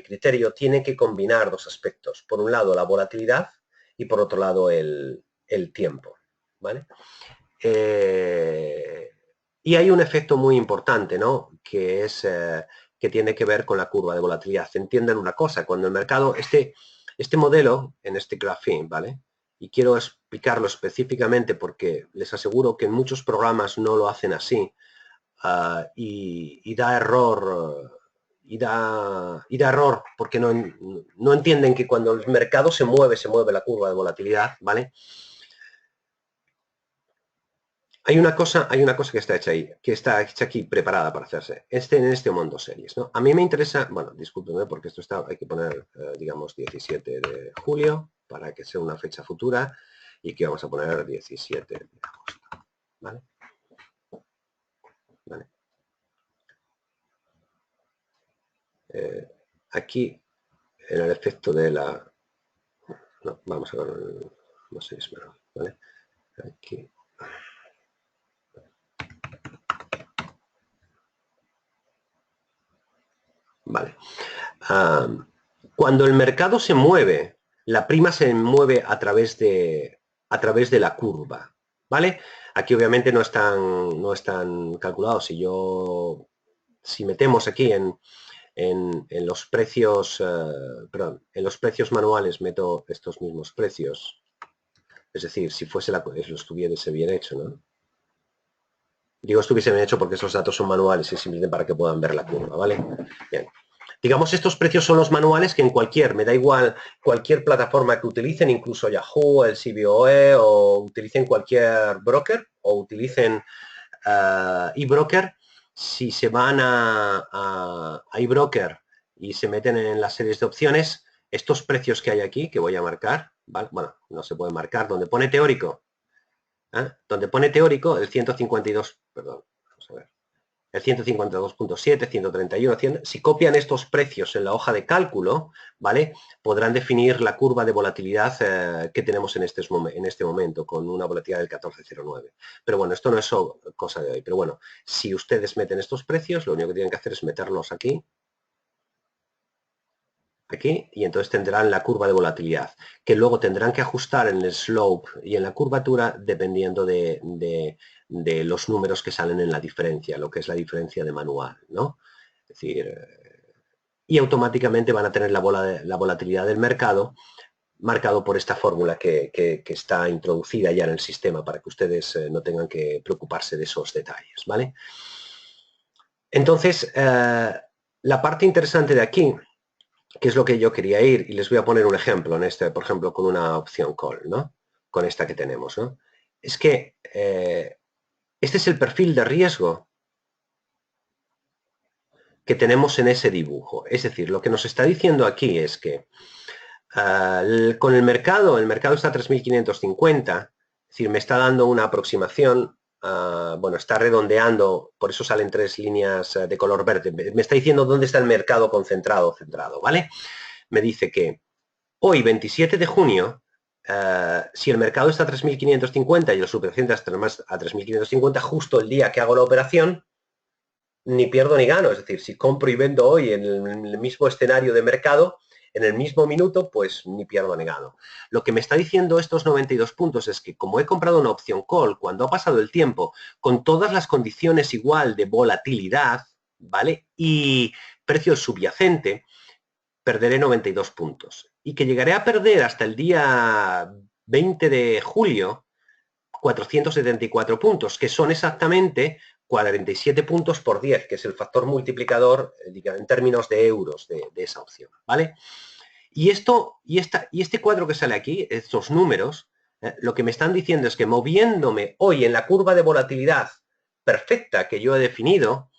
criterio, tiene que combinar dos aspectos. Por un lado, la volatilidad y por otro lado, el tiempo. ¿Vale? Y hay un efecto muy importante, ¿no? Que es que tiene que ver con la curva de volatilidad. Entiendan una cosa, cuando el mercado, este modelo, en este graphing, ¿vale? Y quiero explicarlo específicamente porque les aseguro que en muchos programas no lo hacen así y da error. Y da error porque no entienden que cuando el mercado se mueve la curva de volatilidad, ¿vale? Hay una cosa que está hecha ahí, que está hecha aquí preparada para hacerse. En este mundo series, ¿no? A mí me interesa, bueno, discúlpenme porque esto está, hay que poner, digamos, 17 de julio para que sea una fecha futura y que vamos a poner 17 de agosto, ¿vale? ¿Vale? Aquí, en el efecto de la... No, vamos a ver, no sé, ¿vale? Aquí. Vale. Cuando el mercado se mueve, la prima se mueve a través de la curva, ¿vale? Aquí obviamente no están calculados. Si metemos aquí en los precios, perdón, en los precios manuales meto estos mismos precios. Es decir, si fuese lo estuviese bien hecho, ¿no? Digo esto hubiese hecho porque esos datos son manuales y simplemente para que puedan ver la curva, ¿vale? Bien. Digamos, estos precios son los manuales que en me da igual, cualquier plataforma que utilicen, incluso Yahoo, el CBOE, o utilicen cualquier broker, o utilicen eBroker, si se van a eBroker y se meten en las series de opciones, estos precios que hay aquí, que voy a marcar, ¿vale? Bueno, no se puede marcar, donde pone teórico, donde pone teórico, el 152, perdón, vamos a ver, el 152.7, 131, 100, si copian estos precios en la hoja de cálculo, ¿vale? Podrán definir la curva de volatilidad que tenemos en este momento, con una volatilidad del 14,09. Pero bueno, esto no es cosa de hoy. Pero bueno, si ustedes meten estos precios, lo único que tienen que hacer es meterlos aquí, y entonces tendrán la curva de volatilidad, que luego tendrán que ajustar en el slope y en la curvatura dependiendo de los números que salen en la diferencia, lo que es la diferencia de manual, ¿no? Es decir, y automáticamente van a tener la volatilidad del mercado marcado por esta fórmula que está introducida ya en el sistema para que ustedes no tengan que preocuparse de esos detalles, ¿vale? Entonces, la parte interesante de aquí, que es lo que yo quería ir, y les voy a poner un ejemplo en este, por ejemplo, con una opción call, ¿no? Con esta que tenemos, ¿no? Es que este es el perfil de riesgo que tenemos en ese dibujo. Es decir, lo que nos está diciendo aquí es que con el mercado está a 3.550, es decir, me está dando una aproximación, bueno, está redondeando, por eso salen tres líneas de color verde, me está diciendo dónde está el mercado concentrado, centrado, ¿vale? Me dice que hoy, 27 de junio, si el mercado está a 3.550 y el subyacente está a 3.550, justo el día que hago la operación, ni pierdo ni gano. Es decir, si compro y vendo hoy en el mismo escenario de mercado, en el mismo minuto, pues ni pierdo ni gano. Lo que me está diciendo estos 92 puntos es que como he comprado una opción call, cuando ha pasado el tiempo, con todas las condiciones igual de volatilidad, ¿vale? Y precio subyacente, perderé 92 puntos. Y que llegaré a perder hasta el día 20 de julio 474 puntos, que son exactamente 47 puntos por 10, que es el factor multiplicador en términos de euros de esa opción, ¿vale? Y este cuadro que sale aquí, estos números, lo que me están diciendo es que moviéndome hoy en la curva de volatilidad perfecta que yo he definido,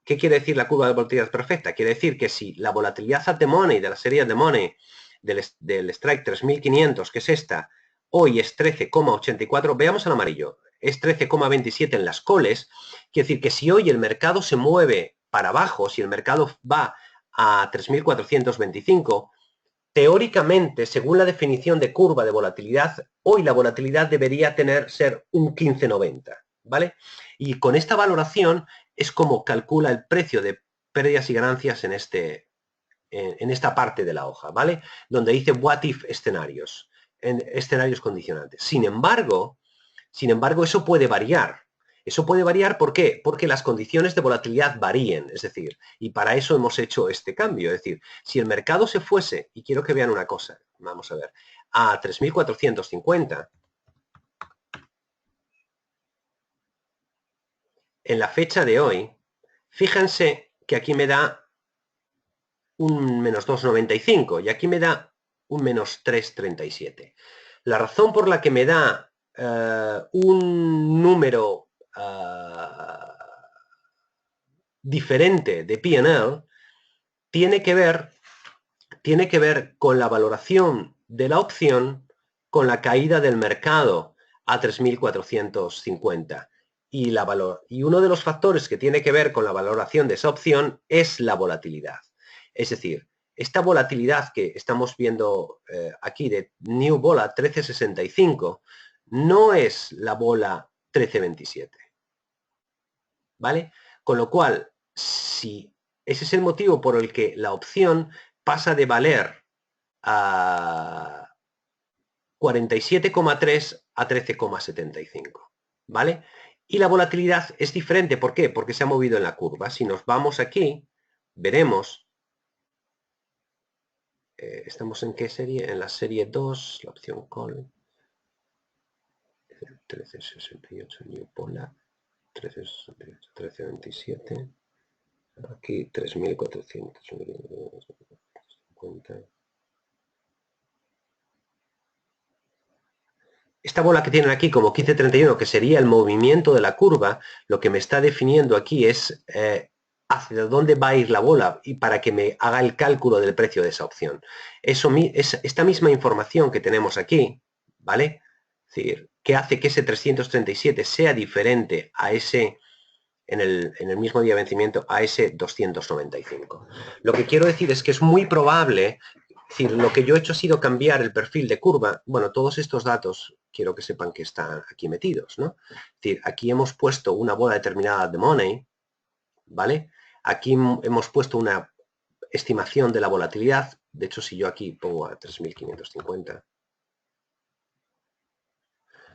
¿qué quiere decir la curva de volatilidad perfecta? Quiere decir que si la volatilidad at the money de la serie de money del strike 3500, que es esta, hoy es 13,84, veamos en amarillo, es 13,27 en las calls, quiere decir que si hoy el mercado se mueve para abajo, si el mercado va a 3.425, teóricamente, según la definición de curva de volatilidad, hoy la volatilidad debería ser un 15,90, ¿vale? Y con esta valoración es como calcula el precio de pérdidas y ganancias en esta parte de la hoja, ¿vale? Donde dice what if escenarios, en escenarios condicionantes. Sin embargo, eso puede variar. Eso puede variar, ¿por qué? Porque las condiciones de volatilidad varíen, es decir, y para eso hemos hecho este cambio. Es decir, si el mercado se fuese, y quiero que vean una cosa, vamos a ver, a 3.450, en la fecha de hoy, fíjense que aquí me da un menos 2,95 y aquí me da un menos 3,37. La razón por la que me da un número diferente de P&L tiene que ver con la valoración de la opción con la caída del mercado a 3.450. Y uno de los factores que tiene que ver con la valoración de esa opción es la volatilidad. Es decir, esta volatilidad que estamos viendo aquí de New Bola 1365 no es la bola 1327. ¿Vale? Con lo cual, si ese es el motivo por el que la opción pasa de valer a 47,3 a 13,75, ¿vale? Y la volatilidad es diferente, ¿por qué? Porque se ha movido en la curva. Si nos vamos aquí, veremos, ¿estamos en qué serie? En la serie 2, la opción call, 1368 New Polar. 13.27. Aquí 3.450. Esta bola que tienen aquí como 15.31, que sería el movimiento de la curva, lo que me está definiendo aquí es hacia dónde va a ir la bola y para que me haga el cálculo del precio de esa opción. Esta misma información que tenemos aquí, ¿vale? Es decir, que hace que ese 337 sea diferente a ese, en el mismo día de vencimiento, a ese 295. Lo que quiero decir es que es muy probable. Es decir, lo que yo he hecho ha sido cambiar el perfil de curva. Bueno, todos estos datos quiero que sepan que están aquí metidos, ¿no? Es decir, aquí hemos puesto una bola determinada de money, ¿vale? Aquí hemos puesto una estimación de la volatilidad. De hecho, si yo aquí pongo a 3.550,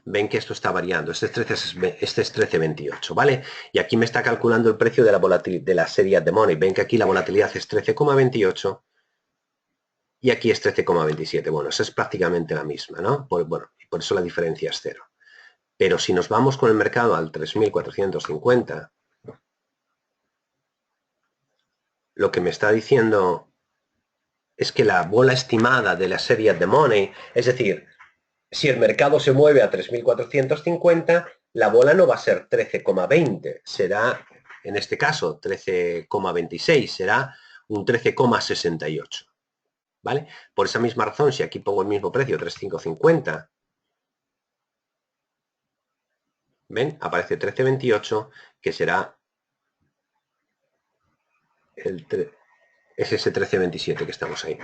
ven que esto está variando. Este es 13.28, ¿vale? Y aquí me está calculando el precio de la volatilidad de la serie de money. Ven que aquí la volatilidad es 13,28. Y aquí es 13,27. Bueno, esa es prácticamente la misma, ¿no? Bueno, y por eso la diferencia es cero. Pero si nos vamos con el mercado al 3.450, lo que me está diciendo es que la bola estimada de la serie de money, es decir, si el mercado se mueve a 3.450, la bola no va a ser 13,20, será, en este caso, 13,26, será un 13,68. ¿Vale? Por esa misma razón, si aquí pongo el mismo precio, 3.550, ¿ven? Aparece 13.28, que será es ese 13.27 que estamos ahí.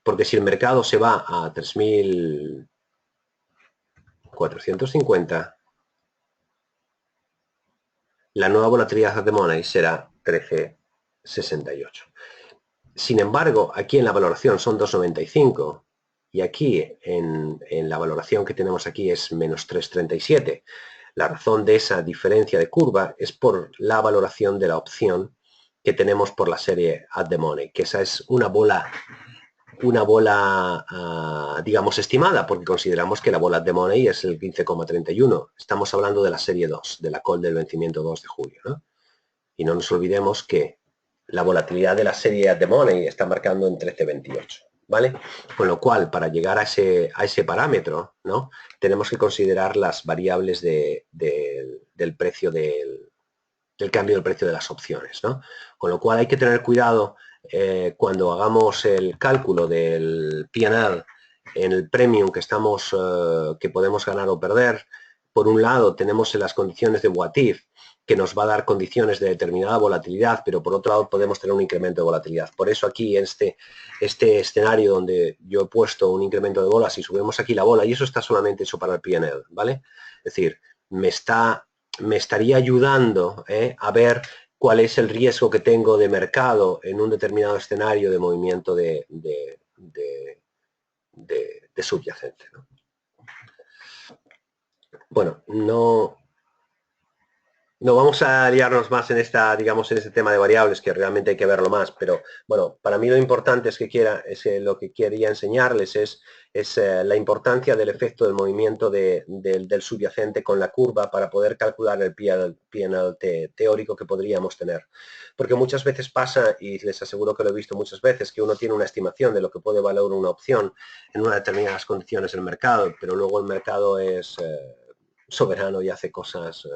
Porque si el mercado se va a 3.450, la nueva volatilidad de money será 13.68. Sin embargo, aquí en la valoración son 2,95 y aquí en la valoración que tenemos aquí es menos 3,37. La razón de esa diferencia de curva es por la valoración de la opción que tenemos por la serie at the money, que esa es una bola digamos, estimada, porque consideramos que la bola at the money es el 15,31. Estamos hablando de la serie 2, de la call del vencimiento 2 de julio, ¿no? Y no nos olvidemos que la volatilidad de la serie at the money está marcando en 13,28, ¿vale? Con lo cual, para llegar a ese parámetro, ¿no? Tenemos que considerar las variables del precio del cambio del precio de las opciones, ¿no? Con lo cual hay que tener cuidado cuando hagamos el cálculo del P&L en el premium que que podemos ganar o perder. Por un lado tenemos en las condiciones de what if, que nos va a dar condiciones de determinada volatilidad, pero por otro lado podemos tener un incremento de volatilidad. Por eso aquí en este escenario donde yo he puesto un incremento de bolas y subimos aquí la bola, y eso está solamente hecho para el P&L, ¿vale? Es decir, me estaría ayudando a ver cuál es el riesgo que tengo de mercado en un determinado escenario de movimiento de subyacente, ¿no? Bueno, no vamos a liarnos más en digamos, en este tema de variables, que realmente hay que verlo más, pero bueno, para mí lo importante es lo que quería enseñarles es la importancia del efecto del movimiento del subyacente con la curva para poder calcular el P&L teórico que podríamos tener. Porque muchas veces pasa, y les aseguro que lo he visto muchas veces, que uno tiene una estimación de lo que puede valer una opción en unas determinadas condiciones del mercado, pero luego el mercado es soberano y hace cosas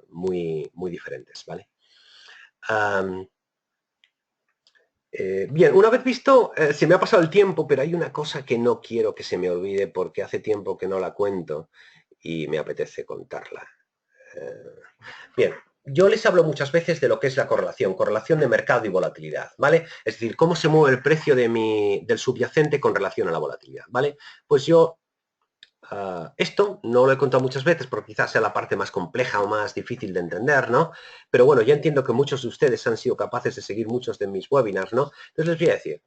muy diferentes, ¿vale? Bien, una vez visto, se me ha pasado el tiempo, pero hay una cosa que no quiero que se me olvide porque hace tiempo que no la cuento y me apetece contarla. Bien, yo les hablo muchas veces de lo que es la correlación de mercado y volatilidad, ¿vale? Es decir, cómo se mueve el precio del subyacente con relación a la volatilidad, ¿vale? Pues yo esto no lo he contado muchas veces porque quizás sea la parte más compleja o más difícil de entender, ¿no? Pero bueno, ya entiendo que muchos de ustedes han sido capaces de seguir muchos de mis webinars, ¿no? Entonces les voy a decir,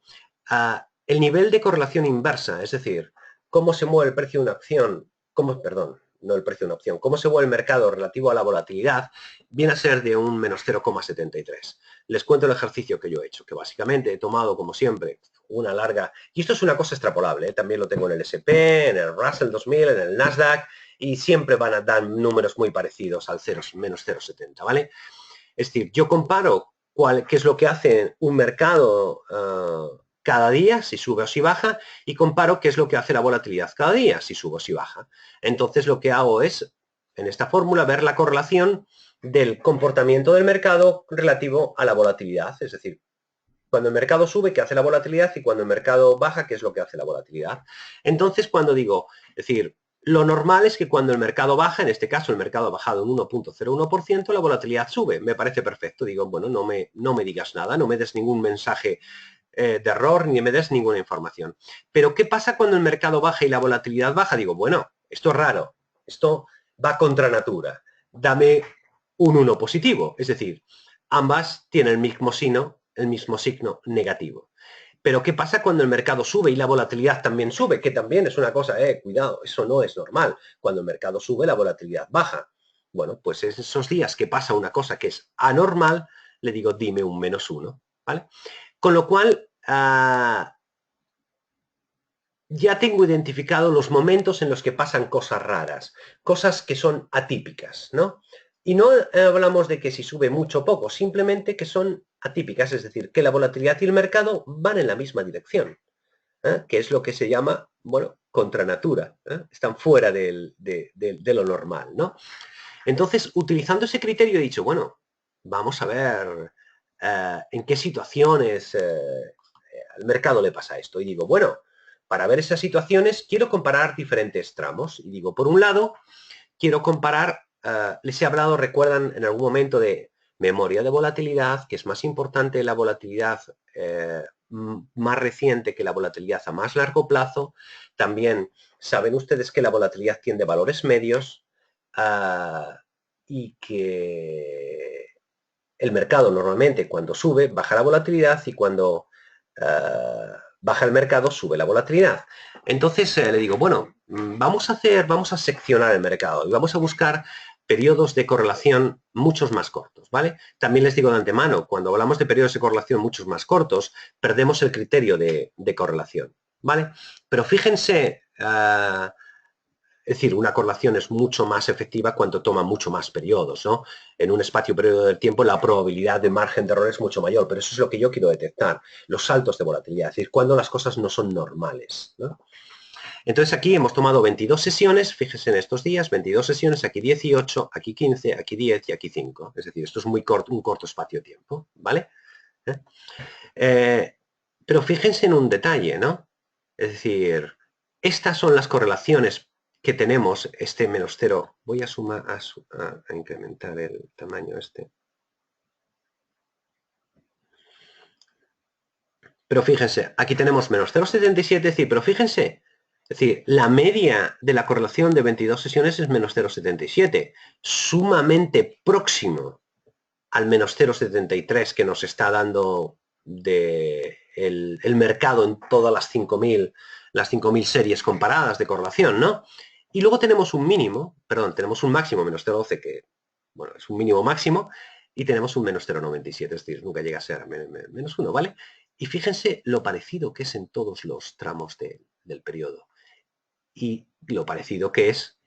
el nivel de correlación inversa, es decir, cómo se mueve el precio de una acción, no el precio de una opción, cómo se mueve el mercado relativo a la volatilidad, viene a ser de un menos 0,73. Les cuento el ejercicio que yo he hecho, que básicamente he tomado, como siempre, una larga... Y esto es una cosa extrapolable, también lo tengo en el S&P, en el Russell 2000, en el Nasdaq, y siempre van a dar números muy parecidos al 0, menos 0,70, ¿vale? Es decir, yo comparo qué es lo que hace un mercado cada día, si sube o si baja, y comparo qué es lo que hace la volatilidad cada día, si sube o si baja. Entonces lo que hago es, en esta fórmula, ver la correlación del comportamiento del mercado relativo a la volatilidad. Es decir, cuando el mercado sube, ¿qué hace la volatilidad? Y cuando el mercado baja, ¿qué es lo que hace la volatilidad? Entonces, cuando digo, es decir, lo normal es que cuando el mercado baja, en este caso el mercado ha bajado un 1,01%, la volatilidad sube. Me parece perfecto. Digo, bueno, no me digas nada, no me des ningún mensaje de error, ni me des ninguna información. Pero, ¿qué pasa cuando el mercado baja y la volatilidad baja? Digo, bueno, esto es raro. Esto va contra natura. Dame un 1 positivo. Es decir, ambas tienen el mismo signo negativo. Pero ¿qué pasa cuando el mercado sube y la volatilidad también sube? Que también es una cosa, cuidado, eso no es normal. Cuando el mercado sube, la volatilidad baja. Bueno, pues en esos días que pasa una cosa que es anormal, le digo, dime un -1, ¿vale? Con lo cual, ya tengo identificado los momentos en los que pasan cosas raras, cosas que son atípicas, ¿no? Y no hablamos de que si sube mucho o poco, simplemente que son atípicas, es decir, que la volatilidad y el mercado van en la misma dirección, que es lo que se llama, bueno, contra natura, están fuera de lo normal, ¿no? Entonces, utilizando ese criterio he dicho, bueno, vamos a ver en qué situaciones al mercado le pasa esto. Y digo, bueno, para ver esas situaciones quiero comparar diferentes tramos. Y digo, por un lado, quiero comparar, les he hablado, recuerdan en algún momento de memoria de volatilidad, que es más importante la volatilidad más reciente que la volatilidad a más largo plazo. También saben ustedes que la volatilidad tiene valores medios y que el mercado normalmente cuando sube baja la volatilidad y cuando baja el mercado sube la volatilidad. Entonces le digo, bueno, vamos a seccionar el mercado y vamos a buscar periodos de correlación muchos más cortos, ¿vale? También les digo de antemano, cuando hablamos de periodos de correlación muchos más cortos, perdemos el criterio de correlación, ¿vale? Pero fíjense, es decir, una correlación es mucho más efectiva cuando toma mucho más periodos, ¿no? En un espacio-periodo del tiempo la probabilidad de margen de error es mucho mayor, pero eso es lo que yo quiero detectar, los saltos de volatilidad, es decir, cuando las cosas no son normales, ¿no? Entonces aquí hemos tomado 22 sesiones, fíjense en estos días, 22 sesiones, aquí 18, aquí 15, aquí 10 y aquí 5. Es decir, esto es muy corto, un corto espacio-tiempo, ¿vale? Pero fíjense en un detalle, ¿no? Es decir, estas son las correlaciones que tenemos, este -0. Voy a sumar, a incrementar el tamaño este. Pero fíjense, aquí tenemos -0,77, es decir, pero fíjense, es decir, la media de la correlación de 22 sesiones es -0,77, sumamente próximo al -0,73 que nos está dando el mercado en todas las 5.000 series comparadas de correlación, ¿no? Y luego tenemos un mínimo, perdón, tenemos un máximo, -0,12, que, bueno, es un mínimo máximo, y tenemos un -0,97, es decir, nunca llega a ser -1, ¿vale? Y fíjense lo parecido que es en todos los tramos del periodo. Y lo parecido que es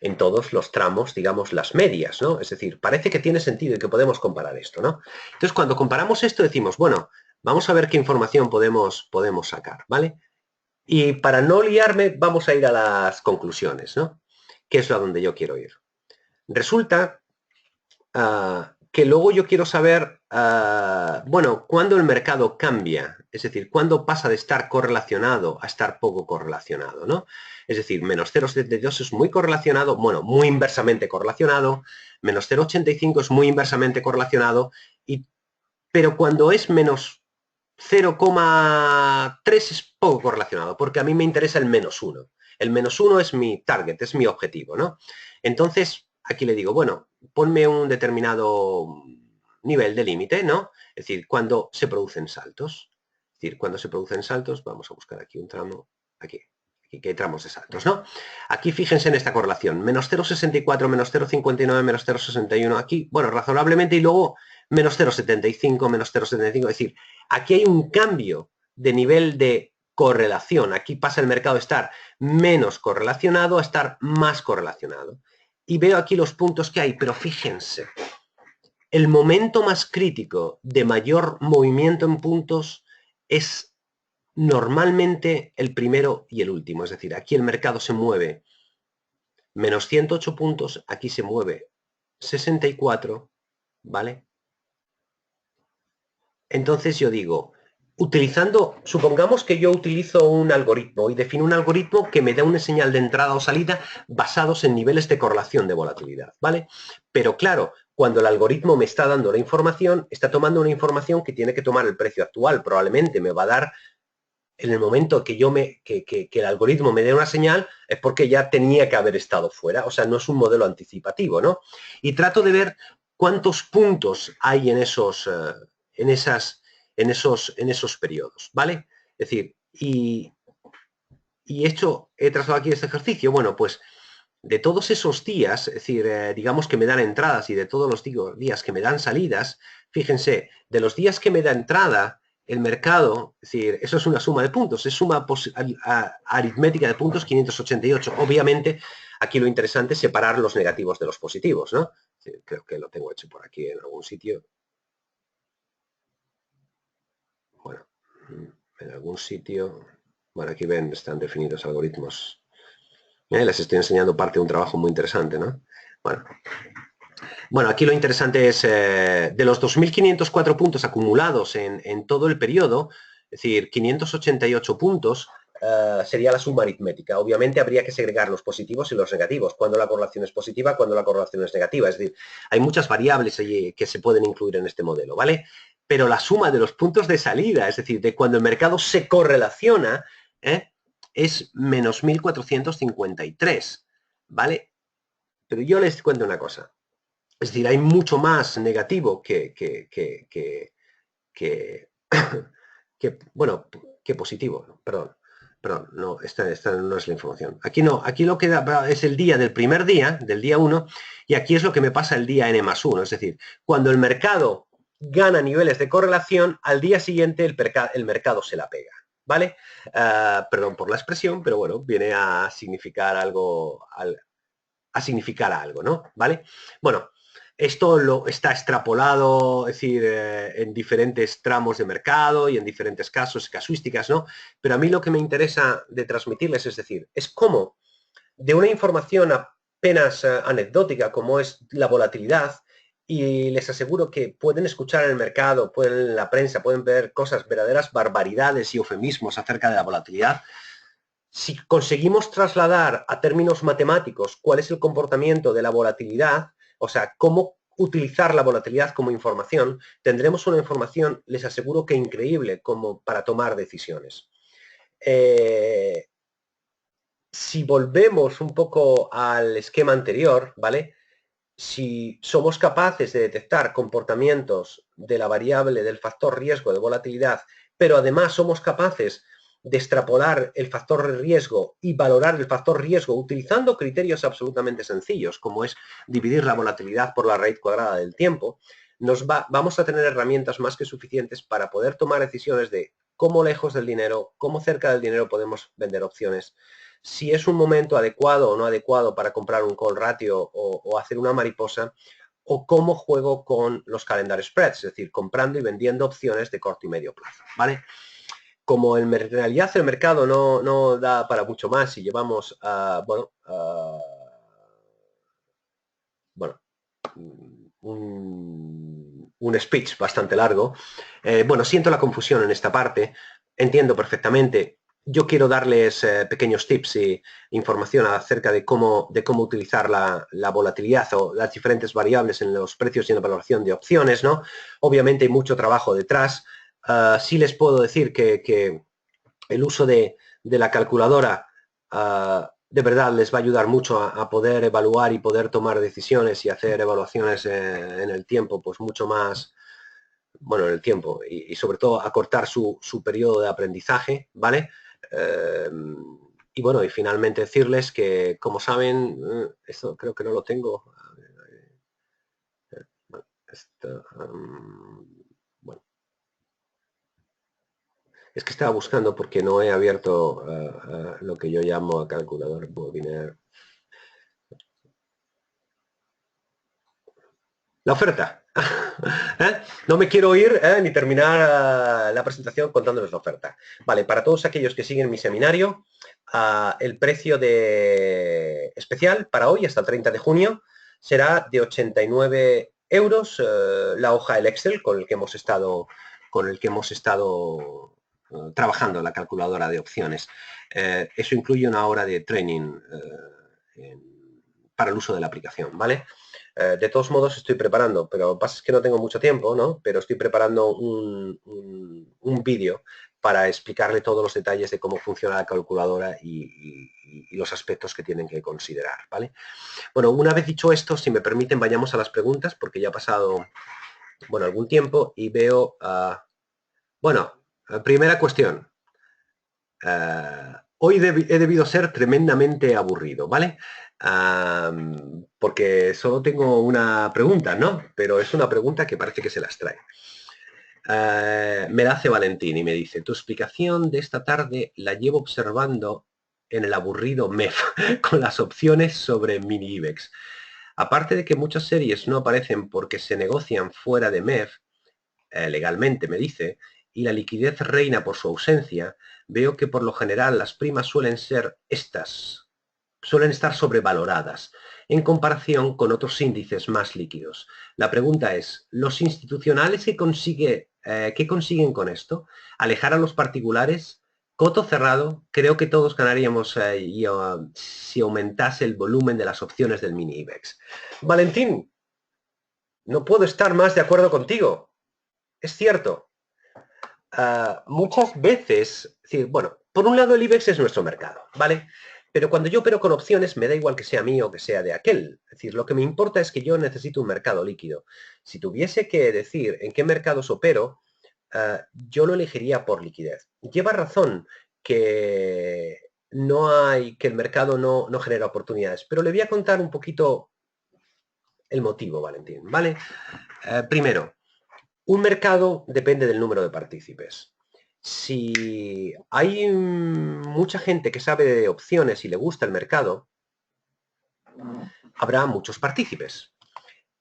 en todos los tramos, digamos, las medias, ¿no? Es decir, parece que tiene sentido y que podemos comparar esto, ¿no? Entonces, cuando comparamos esto, decimos, bueno, vamos a ver qué información podemos sacar, ¿vale? Y para no liarme, vamos a ir a las conclusiones, ¿no? Que es a donde yo quiero ir. Resulta que luego yo quiero saber, bueno, cuándo el mercado cambia, es decir, cuándo pasa de estar correlacionado a estar poco correlacionado, ¿no? Es decir, -0,72 es muy correlacionado, bueno, muy inversamente correlacionado, -0,85 es muy inversamente correlacionado, pero cuando es -0,3 es poco correlacionado, porque a mí me interesa el -1. El -1 es mi target, es mi objetivo, ¿no? Entonces, aquí le digo, bueno, ponme un determinado nivel de límite, ¿no? Es decir, cuando se producen saltos. Es decir, cuando se producen saltos, vamos a buscar aquí un tramo, aquí que hay tramos de saltos, ¿no? Aquí fíjense en esta correlación, -0,64, -0,59, -0,61, aquí, bueno, razonablemente, y luego -0,75, -0,75, es decir, aquí hay un cambio de nivel de correlación. Aquí pasa el mercado de estar menos correlacionado a estar más correlacionado. Y veo aquí los puntos que hay, pero fíjense, el momento más crítico de mayor movimiento en puntos es normalmente el primero y el último. Es decir, aquí el mercado se mueve menos 108 puntos, aquí se mueve 64, ¿vale? Entonces yo digo, supongamos que yo utilizo un algoritmo y defino un algoritmo que me da una señal de entrada o salida basados en niveles de correlación de volatilidad, ¿vale? Pero claro, cuando el algoritmo me está dando la información, está tomando una información que tiene que tomar el precio actual. Probablemente me va a dar, en el momento que el algoritmo me dé una señal, es porque ya tenía que haber estado fuera. O sea, no es un modelo anticipativo, ¿no? Y trato de ver cuántos puntos hay en esos periodos, ¿vale? Es decir, he trazado aquí este ejercicio. Bueno, pues de todos esos días, es decir, digamos que me dan entradas y de todos los días que me dan salidas, fíjense, de los días que me da entrada, el mercado, es decir, eso es una suma de puntos, es suma aritmética de puntos 588. Obviamente, aquí lo interesante es separar los negativos de los positivos, ¿no? Creo que lo tengo hecho por aquí en algún sitio. Bueno, en algún sitio. Bueno, aquí ven, están definidos algoritmos. Les estoy enseñando parte de un trabajo muy interesante, ¿no? Bueno, aquí lo interesante es, de los 2.504 puntos acumulados en todo el periodo, es decir, 588 puntos, sería la suma aritmética. Obviamente habría que segregar los positivos y los negativos, cuando la correlación es positiva, cuando la correlación es negativa. Es decir, hay muchas variables allí que se pueden incluir en este modelo, ¿vale? Pero la suma de los puntos de salida, es decir, de cuando el mercado se correlaciona, es menos 1.453, ¿vale? Pero yo les cuento una cosa. Es decir, hay mucho más negativo bueno, que positivo. Perdón, no, esta no es la información. Aquí no, aquí lo que da es el día del primer día, del día 1, y aquí es lo que me pasa el día n+1. Es decir, cuando el mercado gana niveles de correlación, al día siguiente el mercado se la pega. ¿Vale? Perdón por la expresión, pero bueno, viene a significar algo, ¿no? ¿Vale? Bueno, esto está extrapolado, es decir, en diferentes tramos de mercado y en diferentes casos, casuísticas, ¿no? Pero a mí lo que me interesa de transmitirles, es decir, es cómo de una información apenas anecdótica como es la volatilidad, y les aseguro que pueden escuchar en el mercado, pueden en la prensa, pueden ver cosas, verdaderas barbaridades y eufemismos acerca de la volatilidad. Si conseguimos trasladar a términos matemáticos cuál es el comportamiento de la volatilidad, o sea, cómo utilizar la volatilidad como información, tendremos una información, les aseguro que increíble, como para tomar decisiones. Si volvemos un poco al esquema anterior, ¿vale? Si somos capaces de detectar comportamientos de la variable del factor riesgo de volatilidad, pero además somos capaces de extrapolar el factor riesgo y valorar el factor riesgo utilizando criterios absolutamente sencillos, como es dividir la volatilidad por la raíz cuadrada del tiempo, vamos a tener herramientas más que suficientes para poder tomar decisiones de cómo lejos del dinero, cómo cerca del dinero podemos vender opciones, si es un momento adecuado o no adecuado para comprar un call ratio o hacer una mariposa, o cómo juego con los calendar spreads, es decir, comprando y vendiendo opciones de corto y medio plazo, ¿vale? Como en realidad el mercado no da para mucho más y llevamos, un speech bastante largo, bueno, siento la confusión en esta parte, entiendo perfectamente. Yo quiero darles pequeños tips e información acerca de cómo utilizar la volatilidad o las diferentes variables en los precios y en la valoración de opciones, ¿no? Obviamente hay mucho trabajo detrás. Sí les puedo decir que el uso de la calculadora de verdad les va a ayudar mucho a poder evaluar y poder tomar decisiones y hacer evaluaciones en el tiempo, pues mucho más, bueno, en el tiempo y sobre todo acortar su periodo de aprendizaje, ¿vale? Y bueno, y finalmente decirles que, como saben, esto creo que no lo tengo. Bueno, bueno. Es que estaba buscando porque no he abierto lo que yo llamo a calculador webinar. La oferta. No me quiero ir ni terminar la presentación contándoles la oferta. Vale, para todos aquellos que siguen mi seminario, el precio de especial para hoy, hasta el 30 de junio, será de 89 euros la hoja del Excel con el que hemos estado trabajando en la calculadora de opciones. Eso incluye una hora de training para el uso de la aplicación, ¿vale? De todos modos estoy preparando, pero lo que pasa es que no tengo mucho tiempo, ¿no? Pero estoy preparando un vídeo para explicarle todos los detalles de cómo funciona la calculadora y los aspectos que tienen que considerar, ¿vale? Bueno, una vez dicho esto, si me permiten, vayamos a las preguntas, porque ya ha pasado, bueno, algún tiempo y veo... bueno, primera cuestión. Hoy he debido ser tremendamente aburrido, ¿vale? Porque solo tengo una pregunta, ¿no? Pero es una pregunta que parece que se las trae. Me la hace Valentín y me dice, tu explicación de esta tarde la llevo observando en el aburrido MEF con las opciones sobre mini IBEX. Aparte de que muchas series no aparecen porque se negocian fuera de MEF, legalmente me dice, y la liquidez reina por su ausencia, veo que por lo general las primas suelen estar sobrevaloradas en comparación con otros índices más líquidos. La pregunta es, ¿los institucionales qué consiguen con esto? ¿Alejar a los particulares? Coto cerrado, creo que todos ganaríamos si aumentase el volumen de las opciones del mini IBEX. Valentín, no puedo estar más de acuerdo contigo. Es cierto. Muchas veces, es decir, bueno, por un lado el IBEX es nuestro mercado, ¿vale? Pero cuando yo opero con opciones, me da igual que sea mío o que sea de aquel. Es decir, lo que me importa es que yo necesito un mercado líquido. Si tuviese que decir en qué mercados opero, yo lo elegiría por liquidez. Lleva razón que que el mercado no genera oportunidades, pero le voy a contar un poquito el motivo, Valentín, ¿vale? Primero, un mercado depende del número de partícipes. Si hay mucha gente que sabe de opciones y le gusta el mercado, habrá muchos partícipes.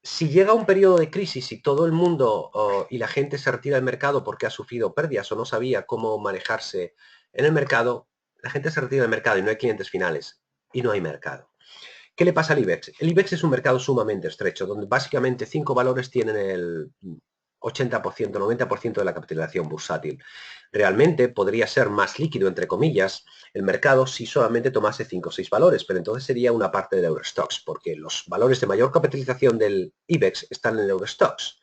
Si llega un periodo de crisis y todo el mundo y la gente se retira del mercado porque ha sufrido pérdidas o no sabía cómo manejarse en el mercado, la gente se retira del mercado y no hay clientes finales y no hay mercado. ¿Qué le pasa al IBEX? El IBEX es un mercado sumamente estrecho, donde básicamente 5 valores tienen el 80%, 90% de la capitalización bursátil. Realmente podría ser más líquido, entre comillas, el mercado si solamente tomase 5 o 6 valores, pero entonces sería una parte del Eurostoxx, porque los valores de mayor capitalización del IBEX están en el Eurostoxx.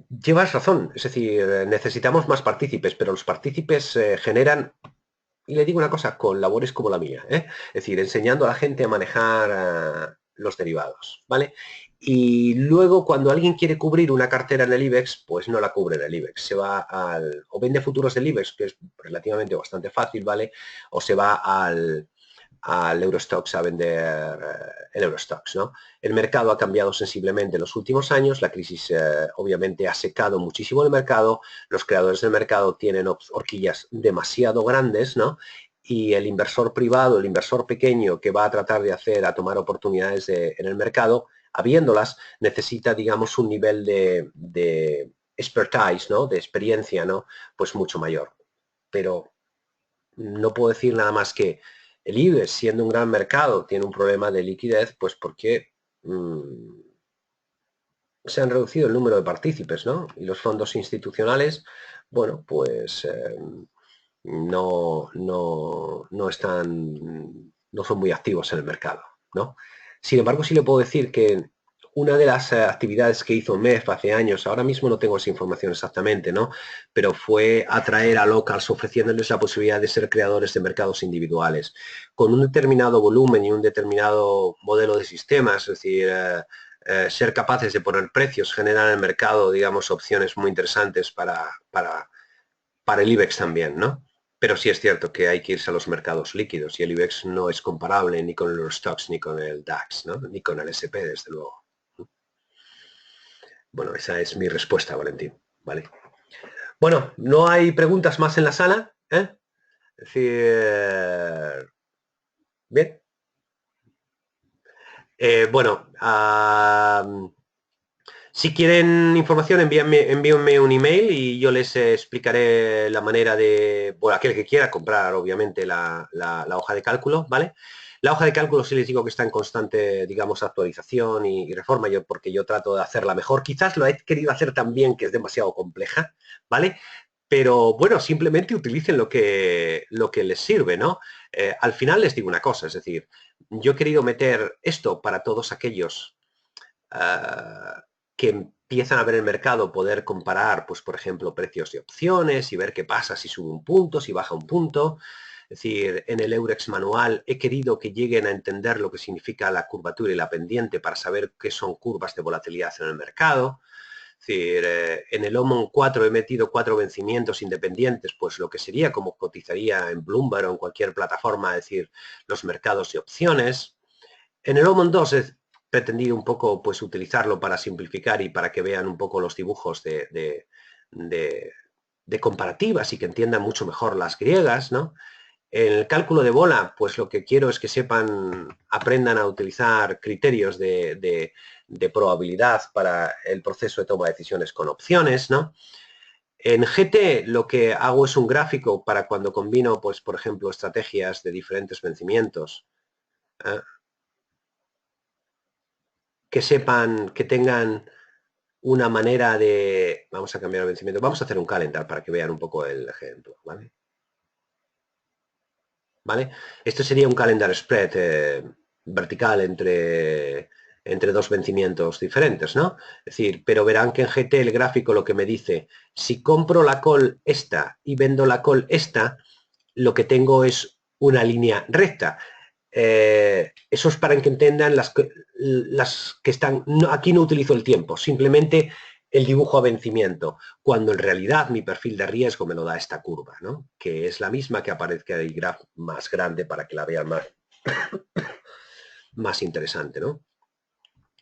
Llevas razón, es decir, necesitamos más partícipes, pero los partícipes generan, y le digo una cosa, con labores como la mía, es decir, enseñando a la gente a manejar los derivados, ¿vale? Y luego cuando alguien quiere cubrir una cartera en el IBEX, pues no la cubre en el IBEX, se va o vende futuros del IBEX, que es relativamente bastante fácil, ¿vale? O se va al Eurostoxx a vender el Eurostoxx, ¿no? El mercado ha cambiado sensiblemente en los últimos años, la crisis obviamente ha secado muchísimo el mercado, los creadores del mercado tienen horquillas demasiado grandes, ¿no? Y el inversor privado, el inversor pequeño que va a tratar a tomar oportunidades en el mercado, habiéndolas, necesita, digamos, un nivel de expertise, ¿no? De experiencia, ¿no? Pues mucho mayor. Pero no puedo decir nada más que el IBEX, siendo un gran mercado, tiene un problema de liquidez, pues porque se han reducido el número de partícipes, ¿no? Y los fondos institucionales, bueno, pues no están, no son muy activos en el mercado, ¿no? Sin embargo, sí le puedo decir que una de las actividades que hizo MEF hace años, ahora mismo no tengo esa información exactamente, ¿no? Pero fue atraer a locals ofreciéndoles la posibilidad de ser creadores de mercados individuales con un determinado volumen y un determinado modelo de sistemas, es decir, ser capaces de poner precios, generar en el mercado, digamos, opciones muy interesantes para el IBEX también, ¿no? Pero sí es cierto que hay que irse a los mercados líquidos y el IBEX no es comparable ni con el Eurostoxx ni con el DAX, ¿no? Ni con el SP, desde luego. Bueno, esa es mi respuesta, Valentín. ¿Vale? Bueno, ¿no hay preguntas más en la sala? ¿Eh? Es decir, bien. Bueno, si quieren información, envíenme un email y yo les explicaré la manera de, bueno, aquel que quiera comprar, obviamente, la hoja de cálculo, ¿vale? La hoja de cálculo sí les digo que está en constante, digamos, actualización y reforma, porque yo trato de hacerla mejor. Quizás lo he querido hacer tan bien que es demasiado compleja, ¿vale? Pero bueno, simplemente utilicen lo que les sirve, ¿no? Al final les digo una cosa, es decir, yo he querido meter esto para todos aquellos que empiezan a ver el mercado, poder comparar, pues por ejemplo, precios de opciones y ver qué pasa si sube un punto, si baja un punto. Es decir, en el Eurex manual he querido que lleguen a entender lo que significa la curvatura y la pendiente para saber qué son curvas de volatilidad en el mercado. Es decir, en el OMON 4 he metido 4 vencimientos independientes, pues lo que sería como cotizaría en Bloomberg o en cualquier plataforma, es decir, los mercados de opciones. En el OMON 2 he pretendido un poco pues utilizarlo para simplificar y para que vean un poco los dibujos de comparativas y que entiendan mucho mejor las griegas, ¿no? En el cálculo de bola, pues lo que quiero es que aprendan a utilizar criterios de probabilidad para el proceso de toma de decisiones con opciones, ¿no? En GT lo que hago es un gráfico para cuando combino, pues, por ejemplo, estrategias de diferentes vencimientos, ¿eh? Que sepan, que tengan una manera de... Vamos a cambiar el vencimiento. Vamos a hacer un calendar para que vean un poco el ejemplo, ¿vale? ¿Vale? Este sería un calendar spread vertical entre dos vencimientos diferentes, ¿no? Es decir, pero verán que en GT el gráfico lo que me dice, si compro la call esta y vendo la call esta, lo que tengo es una línea recta. Eso es para que entendan las que están... No, aquí no utilizo el tiempo, simplemente el dibujo a vencimiento, cuando en realidad mi perfil de riesgo me lo da esta curva, ¿no? Que es la misma que aparezca el graph más grande para que la vean más interesante, ¿no?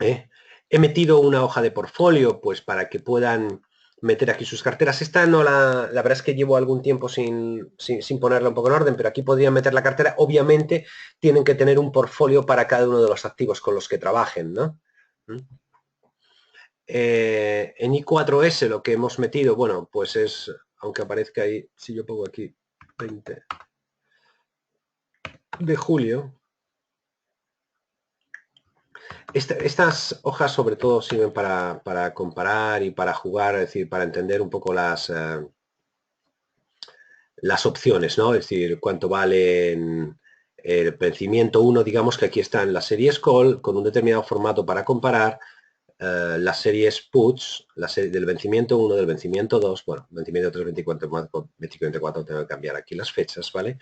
He metido una hoja de portfolio pues para que puedan meter aquí sus carteras. Esta no la verdad es que llevo algún tiempo sin ponerla un poco en orden, pero aquí podrían meter la cartera. Obviamente tienen que tener un portfolio para cada uno de los activos con los que trabajen, ¿no? En I4S lo que hemos metido, bueno, pues es, aunque aparezca ahí, si yo pongo aquí 20 de julio, estas hojas sobre todo sirven para comparar y para jugar, es decir, para entender un poco las opciones, ¿no? Es decir, cuánto valen el vencimiento 1, digamos que aquí están las series call con un determinado formato para comparar, las series puts, la serie del vencimiento 1, del vencimiento 2, bueno, vencimiento 3, 24, 24, tengo que cambiar aquí las fechas, ¿vale?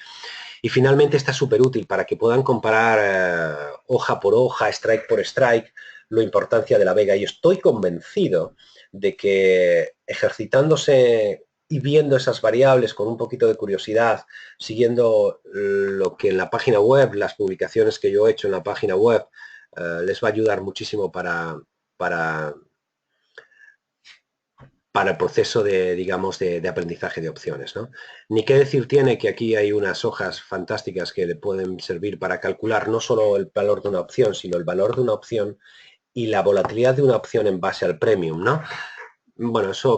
Y finalmente está súper útil para que puedan comparar hoja por hoja, strike por strike, la importancia de la vega. Y estoy convencido de que ejercitándose y viendo esas variables con un poquito de curiosidad, siguiendo lo que en la página web, las publicaciones que yo he hecho en la página web, les va a ayudar muchísimo para el proceso de, digamos, de aprendizaje de opciones, ¿no? Ni qué decir tiene que aquí hay unas hojas fantásticas que le pueden servir para calcular no solo el valor de una opción, sino el valor de una opción y la volatilidad de una opción en base al premium, ¿no? Bueno, eso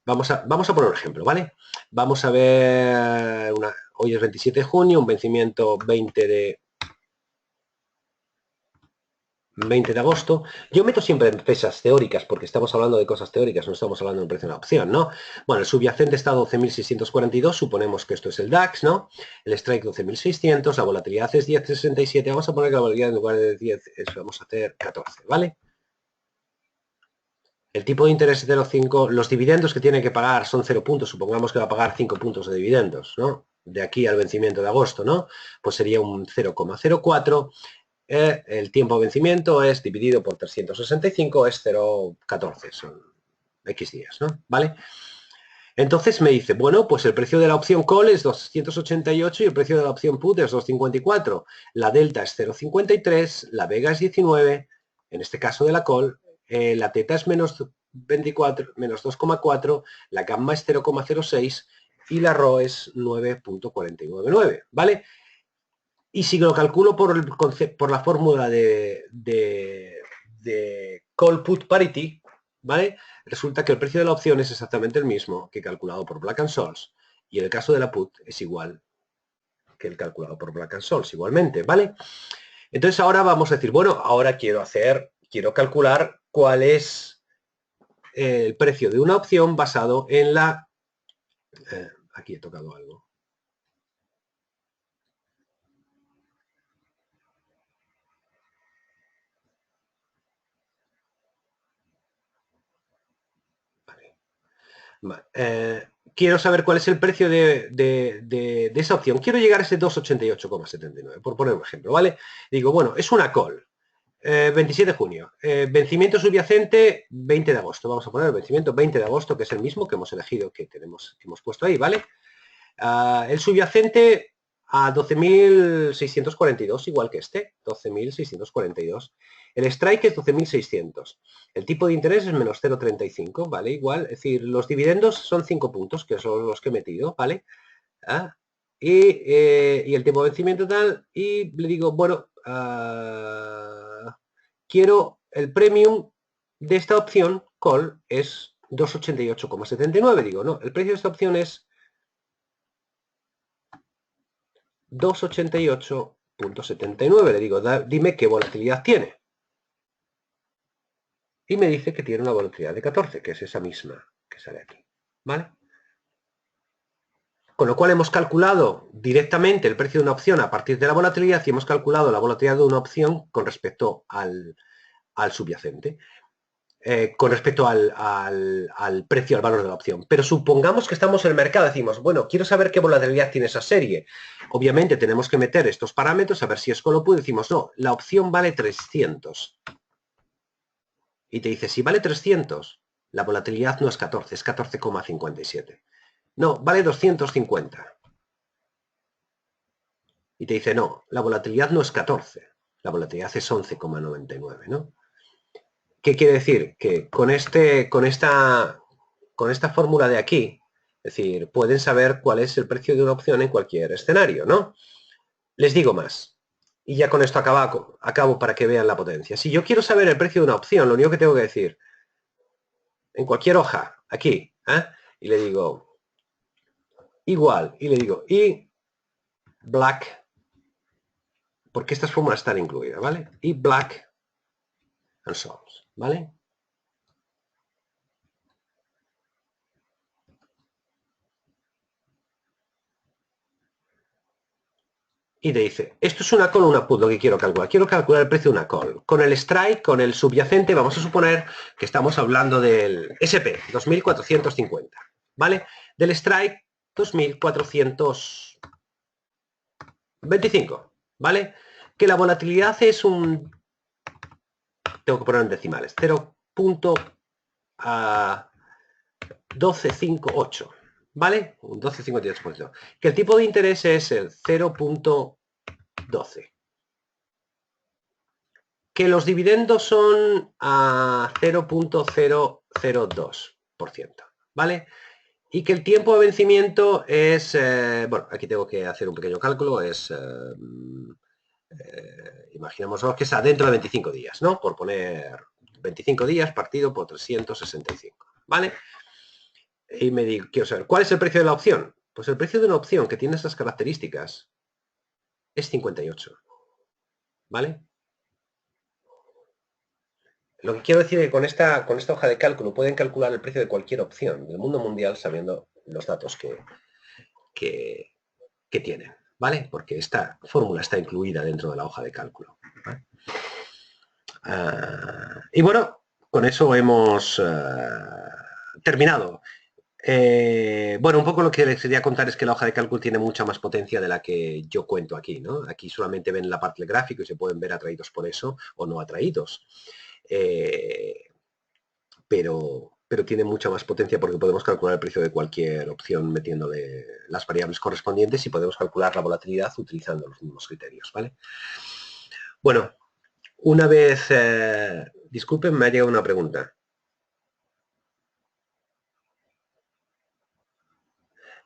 vamos a poner un ejemplo, ¿vale? Vamos a ver, hoy es 27 de junio, un vencimiento 20 de 20 de agosto. Yo meto siempre en fechas teóricas porque estamos hablando de cosas teóricas, no estamos hablando de un precio de una opción, ¿no? Bueno, el subyacente está a 12.642, suponemos que esto es el DAX, ¿no? El strike 12.600, la volatilidad es 10.67, vamos a poner que la volatilidad en lugar de 10 vamos a hacer 14, ¿vale? El tipo de interés es 0,5, los dividendos que tiene que pagar son 0 puntos, supongamos que va a pagar 5 puntos de dividendos, ¿no? De aquí al vencimiento de agosto, ¿no? Pues sería un 0,04. El tiempo de vencimiento es dividido por 365, es 0,14, son X días, ¿no? ¿Vale? Entonces me dice, bueno, pues el precio de la opción call es 288 y el precio de la opción put es 254. La delta es 0,53, la vega es 19, en este caso de la call, la teta es menos 24 menos 2,4, la gamma es 0,06 y la rho es 9.499, ¿vale? Y si lo calculo por la fórmula de call put parity, ¿vale? Resulta que el precio de la opción es exactamente el mismo que calculado por Black & Scholes, y el caso de la put es igual que el calculado por Black & Scholes igualmente, ¿vale? Entonces ahora vamos a decir, bueno, ahora quiero calcular cuál es el precio de una opción basado en la... aquí he tocado algo. Vale. Quiero saber cuál es el precio de esa opción. Quiero llegar a ese 288,79, por poner un ejemplo, ¿vale? Digo, bueno, es una call. 27 de junio. Vencimiento subyacente 20 de agosto. Vamos a poner el vencimiento 20 de agosto, que es el mismo que hemos elegido, que hemos puesto ahí, ¿vale? El subyacente a 12.642, igual que este, 12.642. El strike es 12.600. El tipo de interés es menos 0,35, ¿vale? Igual, es decir, los dividendos son 5 puntos, que son los que he metido, ¿vale? Y el tiempo de vencimiento tal, y le digo, bueno, quiero el premium de esta opción, call, es 288,79. Digo, no, el precio de esta opción es 288,79. Le digo, dime qué volatilidad tiene. Y me dice que tiene una volatilidad de 14, que es esa misma que sale aquí, ¿vale? Con lo cual hemos calculado directamente el precio de una opción a partir de la volatilidad y hemos calculado la volatilidad de una opción con respecto al subyacente, con respecto al precio, al valor de la opción. Pero supongamos que estamos en el mercado, decimos, bueno, quiero saber qué volatilidad tiene esa serie. Obviamente tenemos que meter estos parámetros, a ver si es con lo puedo, decimos, no, la opción vale 300. Y te dice, si vale 300, la volatilidad no es 14, es 14,57. No, vale 250. Y te dice, no, la volatilidad no es 14, la volatilidad es 11,99, ¿no? ¿Qué quiere decir? Que con esta fórmula de aquí, es decir, pueden saber cuál es el precio de una opción en cualquier escenario, ¿no? Les digo más, y ya con esto acabo para que vean la potencia. Si yo quiero saber el precio de una opción, lo único que tengo que decir, en cualquier hoja, aquí, y le digo, igual, y le digo, y Black, porque estas fórmulas están incluidas, ¿vale? Y Black & Scholes, ¿vale? Y te dice, esto es una call o una put, lo que quiero calcular. Quiero calcular el precio de una call. Con el strike, con el subyacente, vamos a suponer que estamos hablando del SP, 2450, ¿vale? Del strike, 2425, ¿vale? Que la volatilidad es un... Tengo que poner en decimales, 0.1258, ¿vale? Un 12,58%. Que el tipo de interés es el 0.12. Que los dividendos son a 0.002%, ¿vale? Y que el tiempo de vencimiento es, bueno, aquí tengo que hacer un pequeño cálculo, es, imaginemos que es dentro de 25 días, ¿no? Por poner 25 días partido por 365, ¿vale? Y me digo, quiero saber, ¿cuál es el precio de la opción? Pues el precio de una opción que tiene esas características es 58, ¿vale? Lo que quiero decir es que con esta hoja de cálculo pueden calcular el precio de cualquier opción del mundo mundial sabiendo los datos que tienen, ¿vale? Porque esta fórmula está incluida dentro de la hoja de cálculo, ¿vale? Y bueno, con eso hemos terminado. Bueno, un poco lo que les quería contar es que la hoja de cálculo tiene mucha más potencia de la que yo cuento aquí, ¿no? Aquí solamente ven la parte del gráfico y se pueden ver atraídos por eso o no atraídos. Pero tiene mucha más potencia porque podemos calcular el precio de cualquier opción metiéndole las variables correspondientes y podemos calcular la volatilidad utilizando los mismos criterios, ¿vale? Bueno, una vez... disculpen, me ha llegado una pregunta.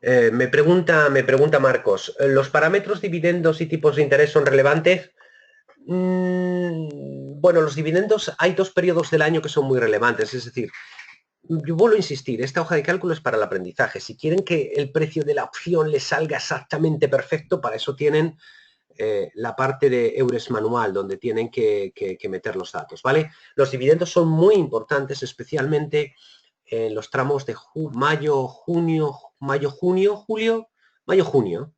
Me pregunta Marcos, ¿los parámetros dividendos y tipos de interés son relevantes? Bueno, los dividendos, hay 2 periodos del año que son muy relevantes, es decir, yo vuelvo a insistir, esta hoja de cálculo es para el aprendizaje. Si quieren que el precio de la opción les salga exactamente perfecto, para eso tienen la parte de Eures manual, donde tienen que meter los datos, ¿vale? Los dividendos son muy importantes, especialmente en los tramos de mayo, junio, julio, mayo, junio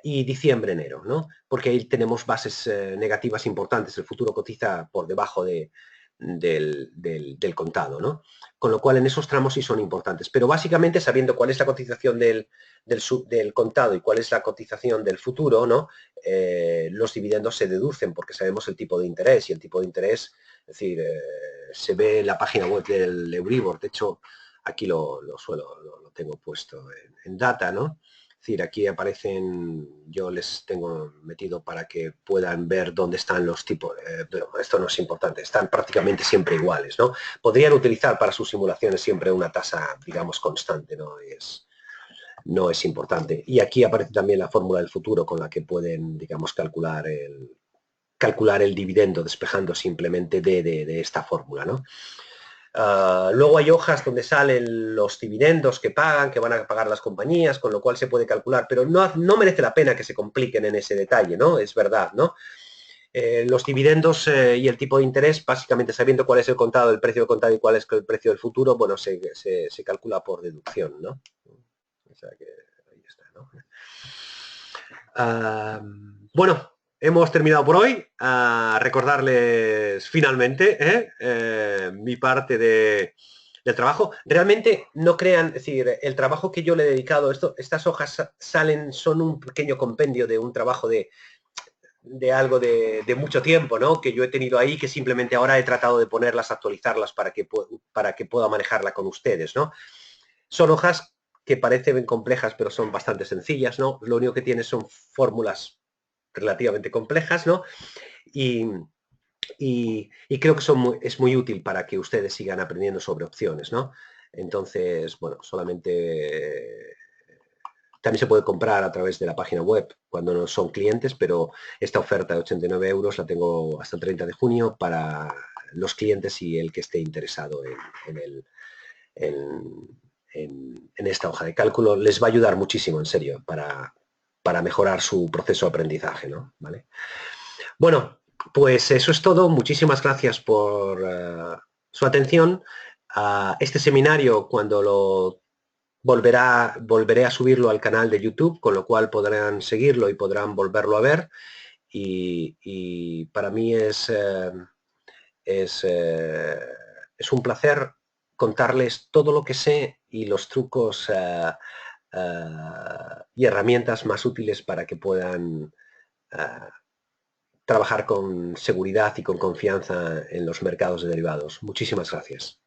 y diciembre, enero, ¿no? Porque ahí tenemos bases negativas importantes. El futuro cotiza por debajo del contado, ¿no? Con lo cual en esos tramos sí son importantes. Pero básicamente sabiendo cuál es la cotización del contado y cuál es la cotización del futuro, ¿no? Los dividendos se deducen porque sabemos el tipo de interés y el tipo de interés, es decir, se ve en la página web del Euribor. De hecho, aquí lo tengo puesto en data, ¿no? Es decir, aquí aparecen, yo les tengo metido para que puedan ver dónde están los tipos, pero esto no es importante, están prácticamente siempre iguales, ¿no? Podrían utilizar para sus simulaciones siempre una tasa, digamos, constante, no es importante. Y aquí aparece también la fórmula del futuro con la que pueden, digamos, calcular el dividendo despejando simplemente de esta fórmula, ¿no? Luego hay hojas donde salen los dividendos que pagan, que van a pagar las compañías, con lo cual se puede calcular, pero no merece la pena que se compliquen en ese detalle, ¿no? Es verdad, ¿no? Los dividendos y el tipo de interés, básicamente sabiendo cuál es el contado, el precio del contado y cuál es el precio del futuro, bueno, se calcula por deducción, ¿no? O sea que ahí está, ¿no? Bueno, hemos terminado por hoy. Recordarles finalmente mi parte del trabajo. Realmente no crean, es decir, el trabajo que yo le he dedicado, estas hojas son un pequeño compendio de un trabajo de algo de mucho tiempo, ¿no? Que yo he tenido ahí, que simplemente ahora he tratado de ponerlas, actualizarlas para que pueda manejarla con ustedes, ¿no? Son hojas que parecen complejas, pero son bastante sencillas, ¿no? Lo único que tiene son fórmulas relativamente complejas, ¿no? Y, creo que es muy útil para que ustedes sigan aprendiendo sobre opciones, ¿no? Entonces, bueno, solamente también se puede comprar a través de la página web cuando no son clientes, pero esta oferta de 89 euros la tengo hasta el 30 de junio para los clientes y el que esté interesado en esta hoja de cálculo. Les va a ayudar muchísimo, en serio, para mejorar su proceso de aprendizaje, ¿no? ¿Vale? Bueno, pues eso es todo. Muchísimas gracias por su atención. Este seminario, cuando lo volveré a subirlo al canal de YouTube, con lo cual podrán seguirlo y podrán volverlo a ver. Y para mí es, es un placer contarles todo lo que sé y los trucos y herramientas más útiles para que puedan trabajar con seguridad y con confianza en los mercados de derivados. Muchísimas gracias.